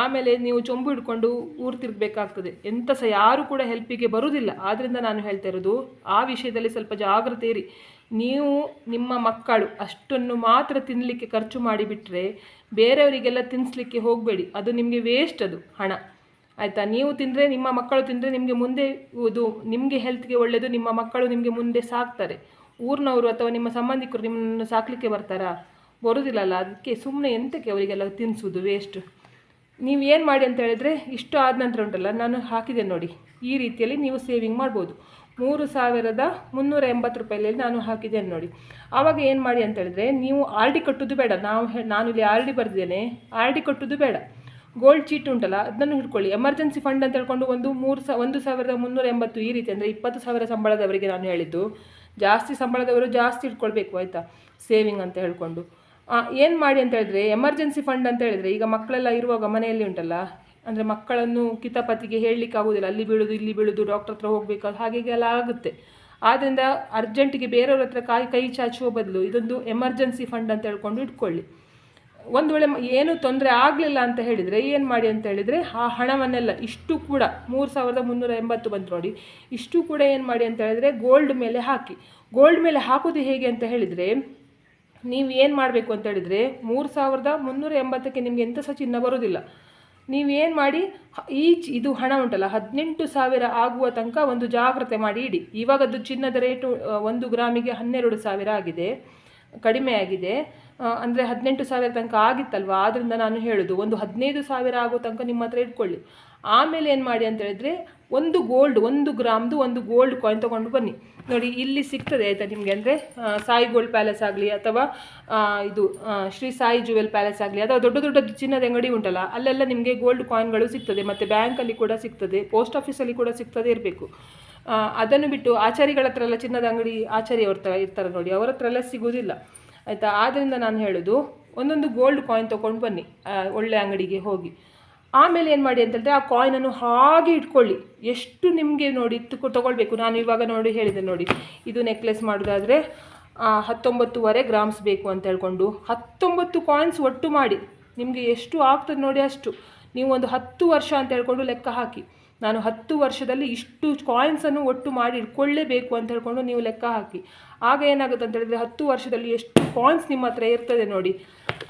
ಆಮೇಲೆ ನೀವು ಚೊಂಬು ಹಿಡ್ಕೊಂಡು ಊರು ತಿರುಗಬೇಕಾಗ್ತದೆ. ಎಂಥ ಸಹ ಯಾರೂ ಕೂಡ ಹೆಲ್ಪಿಗೆ ಬರುವುದಿಲ್ಲ. ಆದ್ದರಿಂದ ನಾನು ಹೇಳ್ತಾ ಇರೋದು, ಆ ವಿಷಯದಲ್ಲಿ ಸ್ವಲ್ಪ ಜಾಗ್ರತೆ ಇರಿ. ನೀವು ನಿಮ್ಮ ಮಕ್ಕಳು ಅಷ್ಟನ್ನು ಮಾತ್ರ ತಿನ್ನಲಿಕ್ಕೆ ಖರ್ಚು ಮಾಡಿಬಿಟ್ರೆ ಬೇರೆಯವರಿಗೆಲ್ಲ ತಿನ್ನಿಸ್ಲಿಕ್ಕೆ ಹೋಗಬೇಡಿ. ಅದು ನಿಮಗೆ ವೇಸ್ಟ್, ಅದು ಹಣ, ಆಯಿತಾ. ನೀವು ತಿಂದರೆ, ನಿಮ್ಮ ಮಕ್ಕಳು ತಿಂದರೆ ನಿಮಗೆ ಮುಂದೆ ಇದು ನಿಮಗೆ ಹೆಲ್ತ್ಗೆ ಒಳ್ಳೆಯದು. ನಿಮ್ಮ ಮಕ್ಕಳು ನಿಮಗೆ ಮುಂದೆ ಸಾಕ್ತಾರೆ. ಊರಿನವರು ಅಥವಾ ನಿಮ್ಮ ಸಂಬಂಧಿಕರು ನಿಮ್ಮನ್ನು ಸಾಕಲಿಕ್ಕೆ ಬರ್ತಾರಾ? ಬರೋದಿಲ್ಲಲ್ಲ. ಅದಕ್ಕೆ ಸುಮ್ಮನೆ ಎಂತಕ್ಕೆ ಅವರಿಗೆಲ್ಲ ತಿನ್ನಿಸೋದು, ವೇಸ್ಟ್. ನೀವು ಏನು ಮಾಡಿ ಅಂತ ಹೇಳಿದ್ರೆ, ಇಷ್ಟು ಆದ ನಂತರ ಉಂಟಲ್ಲ, ನಾನು ಹಾಕಿದೆ ನೋಡಿ, ಈ ರೀತಿಯಲ್ಲಿ ನೀವು ಸೇವಿಂಗ್ ಮಾಡ್ಬೋದು. 3,380 ರೂಪಾಯಲ್ಲಿ ನಾನು ಹಾಕಿದ್ದೇನೆ ನೋಡಿ. ಆವಾಗ ಏನು ಮಾಡಿ ಅಂತ ಹೇಳಿದ್ರೆ, ನೀವು RD ಕಟ್ಟೋದು ಬೇಡ. ನಾನು ಇಲ್ಲಿ RD ಬರೆದಿದ್ದೇನೆ, RD ಕಟ್ಟೋದು ಬೇಡ. ಗೋಲ್ಡ್ ಚೀಟ್ ಉಂಟಲ್ಲ, ಅದನ್ನು ಹಿಡ್ಕೊಳ್ಳಿ. ಎಮರ್ಜೆನ್ಸಿ ಫಂಡ್ ಅಂತ ಹೇಳ್ಕೊಂಡು 1,380 ಈ ರೀತಿ, ಅಂದರೆ 20,000 ಸಂಬಳದವರಿಗೆ ನಾನು ಹೇಳಿದ್ದು. ಜಾಸ್ತಿ ಸಂಬಳದವರು ಜಾಸ್ತಿ ಇಟ್ಕೊಳ್ಬೇಕು, ಆಯಿತಾ, ಸೇವಿಂಗ್ ಅಂತ ಹೇಳ್ಕೊಂಡು. ಏನು ಮಾಡಿ ಅಂತ ಹೇಳಿದ್ರೆ, ಎಮರ್ಜೆನ್ಸಿ ಫಂಡ್ ಅಂತ ಹೇಳಿದರೆ, ಈಗ ಮಕ್ಕಳೆಲ್ಲ ಇರುವಾಗ ಮನೆಯಲ್ಲಿ ಉಂಟಲ್ಲ, ಅಂದರೆ ಮಕ್ಕಳನ್ನು ಕಿತಾಪತಿಗೆ ಹೇಳಲಿಕ್ಕೆ ಆಗೋದಿಲ್ಲ, ಅಲ್ಲಿ ಬೀಳೋದು ಇಲ್ಲಿ ಬೀಳೋದು, ಡಾಕ್ಟರ್ ಹತ್ರ ಹೋಗಬೇಕು, ಹಾಗೆಲ್ಲ ಆಗುತ್ತೆ. ಆದ್ದರಿಂದ ಅರ್ಜೆಂಟಿಗೆ ಬೇರೆಯವ್ರ ಹತ್ರ ಕೈ ಚಾಚುವ ಬದಲು ಇದೊಂದು ಎಮರ್ಜೆನ್ಸಿ ಫಂಡ್ ಅಂತ ಹೇಳ್ಕೊಂಡು ಇಟ್ಕೊಳ್ಳಿ. ಒಂದು ವೇಳೆ ಏನು ತೊಂದರೆ ಆಗಲಿಲ್ಲ ಅಂತ ಹೇಳಿದರೆ ಏನು ಮಾಡಿ ಅಂತ ಹೇಳಿದರೆ ಆ ಹಣವನ್ನೆಲ್ಲ ಇಷ್ಟು ಕೂಡ 3380 ಬಂತು ನೋಡಿ, ಇಷ್ಟು ಕೂಡ ಏನು ಮಾಡಿ ಅಂತ ಹೇಳಿದರೆ ಗೋಲ್ಡ್ ಮೇಲೆ ಹಾಕಿ. ಗೋಲ್ಡ್ ಮೇಲೆ ಹಾಕೋದು ಹೇಗೆ ಅಂತ ಹೇಳಿದರೆ, ನೀವು ಏನು ಮಾಡಬೇಕು ಅಂತ ಹೇಳಿದರೆ 3380ಕ್ಕೆ ನಿಮಗೆ ಎಂಥ ಸಹ ಚಿನ್ನ ಬರೋದಿಲ್ಲ. ನೀವೇನು ಮಾಡಿ ಇದು ಹಣ ಉಂಟಲ್ಲ 18,000 ಆಗುವ ತನಕ ಒಂದು ಜಾಗ್ರತೆ ಮಾಡಿ ಇಡಿ. ಇವಾಗದ್ದು ಚಿನ್ನದ ರೇಟು 1 ಗ್ರಾಮಿಗೆ 12,000 ಆಗಿದೆ, ಕಡಿಮೆ ಆಗಿದೆ. ಅಂದರೆ 18,000 ತನಕ ಆಗಿತ್ತಲ್ವ, ಆದ್ದರಿಂದ ನಾನು ಹೇಳೋದು ಒಂದು 15,000 ಆಗೋ ತನಕ ನಿಮ್ಮ ಹತ್ರ ಇಟ್ಕೊಳ್ಳಿ. ಆಮೇಲೆ ಏನು ಮಾಡಿ ಅಂತ ಹೇಳಿದರೆ 1 ಗ್ರಾಮ್ದು ಒಂದು ಗೋಲ್ಡ್ ಕಾಯಿನ್ ತೊಗೊಂಡು ಬನ್ನಿ. ನೋಡಿ ಇಲ್ಲಿ ಸಿಗ್ತದೆ ಆಯಿತಾ ನಿಮಗೆ, ಅಂದರೆ ಸಾಯಿ ಗೋಲ್ಡ್ ಪ್ಯಾಲೇಸ್ ಆಗಲಿ ಅಥವಾ ಇದು ಶ್ರೀ ಸಾಯಿ ಜುವೆಲ್ ಪ್ಯಾಲೇಸ್ ಆಗಲಿ ಅಥವಾ ದೊಡ್ಡ ದೊಡ್ಡ ಚಿನ್ನದ ಅಂಗಡಿ ಉಂಟಲ್ಲ, ಅಲ್ಲೆಲ್ಲ ನಿಮಗೆ ಗೋಲ್ಡ್ ಕಾಯಿನ್ಗಳು ಸಿಗ್ತದೆ. ಮತ್ತು ಬ್ಯಾಂಕಲ್ಲಿ ಕೂಡ ಸಿಗ್ತದೆ, ಪೋಸ್ಟ್ ಆಫೀಸಲ್ಲಿ ಕೂಡ ಸಿಗ್ತದೆ ಇರಬೇಕು. ಅದನ್ನು ಬಿಟ್ಟು ಆಚಾರಿಗಳ ಹತ್ರ ಎಲ್ಲ, ಚಿನ್ನದ ಅಂಗಡಿ ಆಚಾರಿ ಅವ್ರ ಇರ್ತಾರೆ ನೋಡಿ, ಅವರ ಹತ್ರ ಎಲ್ಲ ಸಿಗೋದಿಲ್ಲ ಆಯಿತಾ. ಆದ್ದರಿಂದ ನಾನು ಹೇಳೋದು ಒಂದೊಂದು ಗೋಲ್ಡ್ ಕಾಯಿನ್ ತೊಗೊಂಡು ಬನ್ನಿ ಒಳ್ಳೆ ಅಂಗಡಿಗೆ ಹೋಗಿ. ಆಮೇಲೆ ಏನು ಮಾಡಿ ಅಂತಂದರೆ ಆ ಕಾಯಿನನ್ನು ಹಾಗೆ ಇಟ್ಕೊಳ್ಳಿ. ಎಷ್ಟು ನಿಮಗೆ ನೋಡಿ ತೊಗೊಳ್ಬೇಕು, ನಾನು ಇವಾಗ ನೋಡಿ ಹೇಳಿದೆ ನೋಡಿ, ಇದು ನೆಕ್ಲೆಸ್ ಮಾಡೋದಾದರೆ 19.5 ಗ್ರಾಮ್ಸ್ ಬೇಕು ಅಂತ ಹೇಳ್ಕೊಂಡು 19 ಕಾಯಿನ್ಸ್ ಒಟ್ಟು ಮಾಡಿ ನಿಮಗೆ ಎಷ್ಟು ಆಗ್ತದೆ ನೋಡಿ ಅಷ್ಟು. ನೀವು ಒಂದು 10 ವರ್ಷ ಅಂತ ಹೇಳ್ಕೊಂಡು ಲೆಕ್ಕ ಹಾಕಿ, ನಾನು 10 ವರ್ಷದಲ್ಲಿ ಇಷ್ಟು ಕಾಯಿನ್ಸನ್ನು ಒಟ್ಟು ಮಾಡಿ ಇಟ್ಕೊಳ್ಳೇಬೇಕು ಅಂತ ಹೇಳ್ಕೊಂಡು ನೀವು ಲೆಕ್ಕ ಹಾಕಿ. ಆಗ ಏನಾಗುತ್ತೆ ಅಂತ ಹೇಳಿದರೆ 10 ವರ್ಷದಲ್ಲಿ ಎಷ್ಟು ಕಾಯಿನ್ಸ್ ನಿಮ್ಮ ಹತ್ರ ಇರ್ತದೆ ನೋಡಿ.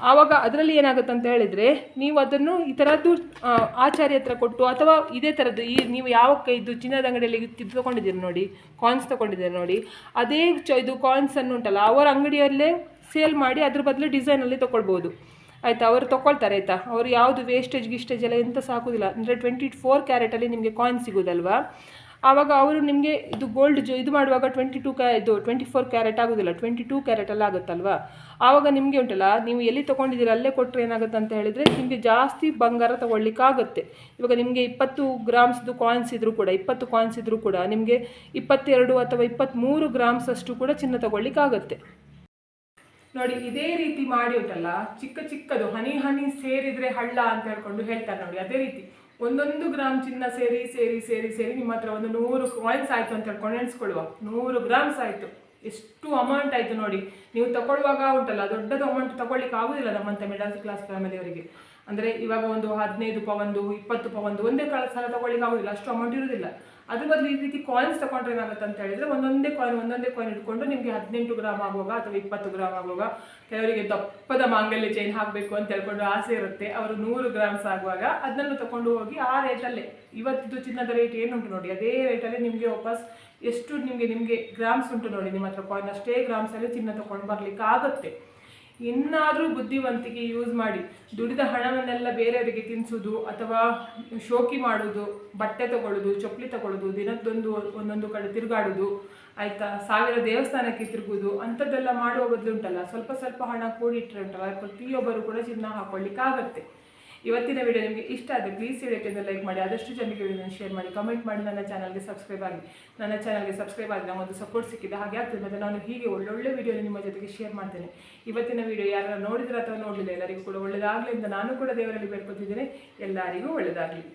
ಆವಾಗ ಅದರಲ್ಲಿ ಏನಾಗುತ್ತೆ ಅಂತ ಹೇಳಿದರೆ, ನೀವು ಅದನ್ನು ಈ ಥರದ್ದು ಆಚಾರ್ಯ ಹತ್ರ ಕೊಟ್ಟು ಅಥವಾ ಇದೇ ಥರದ್ದು ನೀವು ಯಾವ ಇದು ಚಿನ್ನದ ಅಂಗಡಿಯಲ್ಲಿ ತೊಗೊಂಡಿದ್ದೀರಿ ನೋಡಿ, ಕಾಯಿನ್ಸ್ ತೊಗೊಂಡಿದ್ದೀರಿ ನೋಡಿ, ಅದೇ ಇದು ಕಾಯಿನ್ಸನ್ನು ಉಂಟಲ್ಲ ಅವರ ಅಂಗಡಿಯಲ್ಲೇ ಸೇಲ್ ಮಾಡಿ ಅದ್ರ ಬದಲು ಡಿಸೈನಲ್ಲಿ ತೊಗೊಳ್ಬೋದು ಆಯಿತಾ. ಅವರು ತೊಗೊಳ್ತಾರೆ ಆಯಿತಾ. ಅವರು ಯಾವುದು ಗಿಸ್ಟೇಜ್ ಎಲ್ಲ ಎಂತ ಸಾಕೋದಿಲ್ಲ. ಅಂದರೆ 24 ಕ್ಯಾರೆಟಲ್ಲಿ ನಿಮಗೆ ಕಾಯಿನ್ ಸಿಗೋದಲ್ವಾ, ಆವಾಗ ಅವರು ನಿಮಗೆ ಇದು ಗೋಲ್ಡ್ ಇದು ಮಾಡುವಾಗ 24 ಕ್ಯಾರೆಟ್ ಆಗೋದಿಲ್ಲ, 22 ಕ್ಯಾರೆಟಲ್ಲಿ ಆಗುತ್ತಲ್ವಾ. ಆವಾಗ ನಿಮಗೆ ಉಂಟಲ್ಲ, ನೀವು ಎಲ್ಲಿ ತೊಗೊಂಡಿದ್ದೀರ ಅಲ್ಲೇ ಕೊಟ್ಟರೆ ಏನಾಗುತ್ತೆ ಅಂತ ಹೇಳಿದರೆ ನಿಮಗೆ ಜಾಸ್ತಿ ಬಂಗಾರ ತೊಗೊಳ್ಲಿಕ್ಕಾಗುತ್ತೆ. ಇವಾಗ ನಿಮಗೆ 20 ಗ್ರಾಮ್ಸ್ದು ಕಾಯಿನ್ಸ್ ಇದ್ದರೂ ಕೂಡ 20 ಕಾಯಿನ್ಸ್ ಇದ್ದರೂ ಕೂಡ ನಿಮಗೆ 22 ಅಥವಾ 23 ಗ್ರಾಮ್ಸ್ ಅಷ್ಟು ಕೂಡ ಚಿನ್ನ ತೊಗೊಳ್ಲಿಕ್ಕಾಗುತ್ತೆ ನೋಡಿ. ಇದೇ ರೀತಿ ಮಾಡಿ ಉಂಟಲ್ಲ, ಚಿಕ್ಕದು ಹನಿ ಸೇರಿದರೆ ಹಳ್ಳ ಅಂತ ಹೇಳ್ಕೊಂಡು ಹೇಳ್ತಾರೆ ನೋಡಿ, ಅದೇ ರೀತಿ 1 ಗ್ರಾಮ್ ಚಿನ್ನ ಸೇರಿ ನಿಮ್ಮ ಹತ್ರ ಒಂದು 100 ಕಾಯಿನ್ಸ್ ಆಯಿತು ಅಂತ ಹೇಳ್ಕೊಂಡು ಎಣಿಸ್ಕೊಳ್ಳುವ. 100 ಗ್ರಾಮ್ಸ್ ಆಯಿತು, ಎಷ್ಟು ಅಮೌಂಟ್ ಆಯಿತು ನೋಡಿ. ನೀವು ತಗೊಳ್ಳುವಾಗ ಉಂಟಲ್ಲ, ದೊಡ್ಡದು ಅಮೌಂಟ್ ತೊಗೊಳ್ಳಿಕ್ಕೆ ಆಗೋದಿಲ್ಲ ನಮ್ಮಂಥ ಮಿಡಲ್ ಕ್ಲಾಸ್ ಫ್ಯಾಮಿಲಿಯವರಿಗೆ. ಅಂದರೆ ಇವಾಗ ಒಂದು 15 ಪವಂದು 20 ಪವಂದು ಒಂದೇ ಸಲ ತೊಗೊಳ್ಳಿಕ್ಕೆ ಆಗೋದಿಲ್ಲ, ಅಷ್ಟು ಅಮೌಂಟ್ ಇರೋದಿಲ್ಲ. ಅದ್ರ ಬದಲು ಈ ರೀತಿ ಕಾಯಿನ್ಸ್ ತೊಗೊಂಡ್ರೆ ಏನಾಗುತ್ತೆ ಅಂತ ಹೇಳಿದರೆ ಒಂದೊಂದೇ ಕಾಯಿನ್ ಇಟ್ಕೊಂಡು ನಿಮಗೆ 18 ಗ್ರಾಮ್ ಆಗುವಾಗ ಅಥವಾ 20 ಗ್ರಾಮ್ ಆಗುವಾಗ, ಕೆಲವರಿಗೆ ದಪ್ಪದ ಮಾಂಗಲ್ಯ ಚೈನ್ ಹಾಕಬೇಕು ಅಂತ ಹೇಳ್ಕೊಂಡು ಆಸೆ ಇರುತ್ತೆ, ಅವರು 100 ಗ್ರಾಮ್ಸ್ ಆಗುವಾಗ ಅದನ್ನು ತಗೊಂಡು ಹೋಗಿ ಆ ರೇಟಲ್ಲೇ, ಇವತ್ತು ಚಿನ್ನದ ರೇಟ್ ಏನುಂಟು ನೋಡಿ ಅದೇ ರೇಟಲ್ಲೇ ನಿಮಗೆ ವಾಪಸ್ ಎಷ್ಟು ನಿಮಗೆ ಗ್ರಾಮ್ಸ್ ಉಂಟು ನೋಡಿ ನಿಮ್ಮ ಹತ್ರ ಕಾಯಿನ್, ಅಷ್ಟೇ ಗ್ರಾಮ್ಸಲ್ಲಿ ಚಿನ್ನ ತೊಗೊಂಡು ಬರಲಿಕ್ಕೆ ಆಗುತ್ತೆ. ಇನ್ನಾದರೂ ಬುದ್ಧಿವಂತಿಕೆ ಯೂಸ್ ಮಾಡಿ, ದುಡಿದ ಹಣವನ್ನೆಲ್ಲ ಬೇರೆಯವರಿಗೆ ತಿನ್ನಿಸೋದು ಅಥವಾ ಶೋಕಿ ಮಾಡೋದು, ಬಟ್ಟೆ ತಗೊಳ್ಳೋದು, ಚಪ್ಪಲಿ ತಗೊಳ್ಳೋದು, ದಿನದ್ದೊಂದು ಒಂದೊಂದು ಕಡೆ ತಿರುಗಾಡೋದು ಆಯಿತಾ, 1000 ದೇವಸ್ಥಾನಕ್ಕೆ ತಿರುಗೋದು ಅಂಥದ್ದೆಲ್ಲ ಮಾಡುವ ಬದಲು ಉಂಟಲ್ಲ, ಸ್ವಲ್ಪ ಹಣ ಕೂಡಿಟ್ಟರೆ ಉಂಟಲ್ಲ ಪ್ರತಿಯೊಬ್ಬರು ಕೂಡ ಚಿನ್ನ ಹಾಕೊಳ್ಳಿಕ್ಕಾಗತ್ತೆ. ಇವತ್ತಿನ ವಿಡಿಯೋ ನಿಮಗೆ ಇಷ್ಟ ಆದರೆ ಪ್ಲೀಸ್ ವಿಡಿಯೋಕ್ಕೆ ಲೈಕ್ ಮಾಡಿ, ಆದಷ್ಟು ಜನರಿಗೆ ವಿಡಿಯೋನ ಶೇರ್ ಮಾಡಿ, ಕಮೆಂಟ್ ಮಾಡಿ, ನನ್ನ ಚಾನಲ್ಗೆ ಸಬ್ಸ್ಕ್ರೈಬ್ ಆಗಿ. ನನ್ನ ಚಾನಲ್ಗೆ ಸಬ್ಸ್ಕ್ರೈಬ್ ಆಗಿ ನಮ್ಮದು ಸಪೋರ್ಟ್ ಸಿಕ್ಕಿದೆ, ಹಾಗೆ ಆಗ್ತದೆ. ಮತ್ತು ನಾನು ಹೀಗೆ ಒಳ್ಳೊಳ್ಳೆ ವಿಡಿಯೋ ನಿಮ್ಮ ಜೊತೆಗೆ ಶೇರ್ ಮಾಡ್ತೇನೆ. ಇವತ್ತಿನ ವಿಡಿಯೋ ಯಾರು ನೋಡಿದ್ರೆ ಅಥವಾ ನೋಡಲಿಲ್ಲ ಎಲ್ಲರಿಗೂ ಕೂಡ ಒಳ್ಳೆಯದಾಗಲಿ ಅಂತ ನಾನು ಕೂಡ ದೇವರಲ್ಲಿ ಬೇಡ್ಕೊತಿದ್ದೇನೆ. ಎಲ್ಲರಿಗೂ ಒಳ್ಳೆಯದಾಗಲಿ.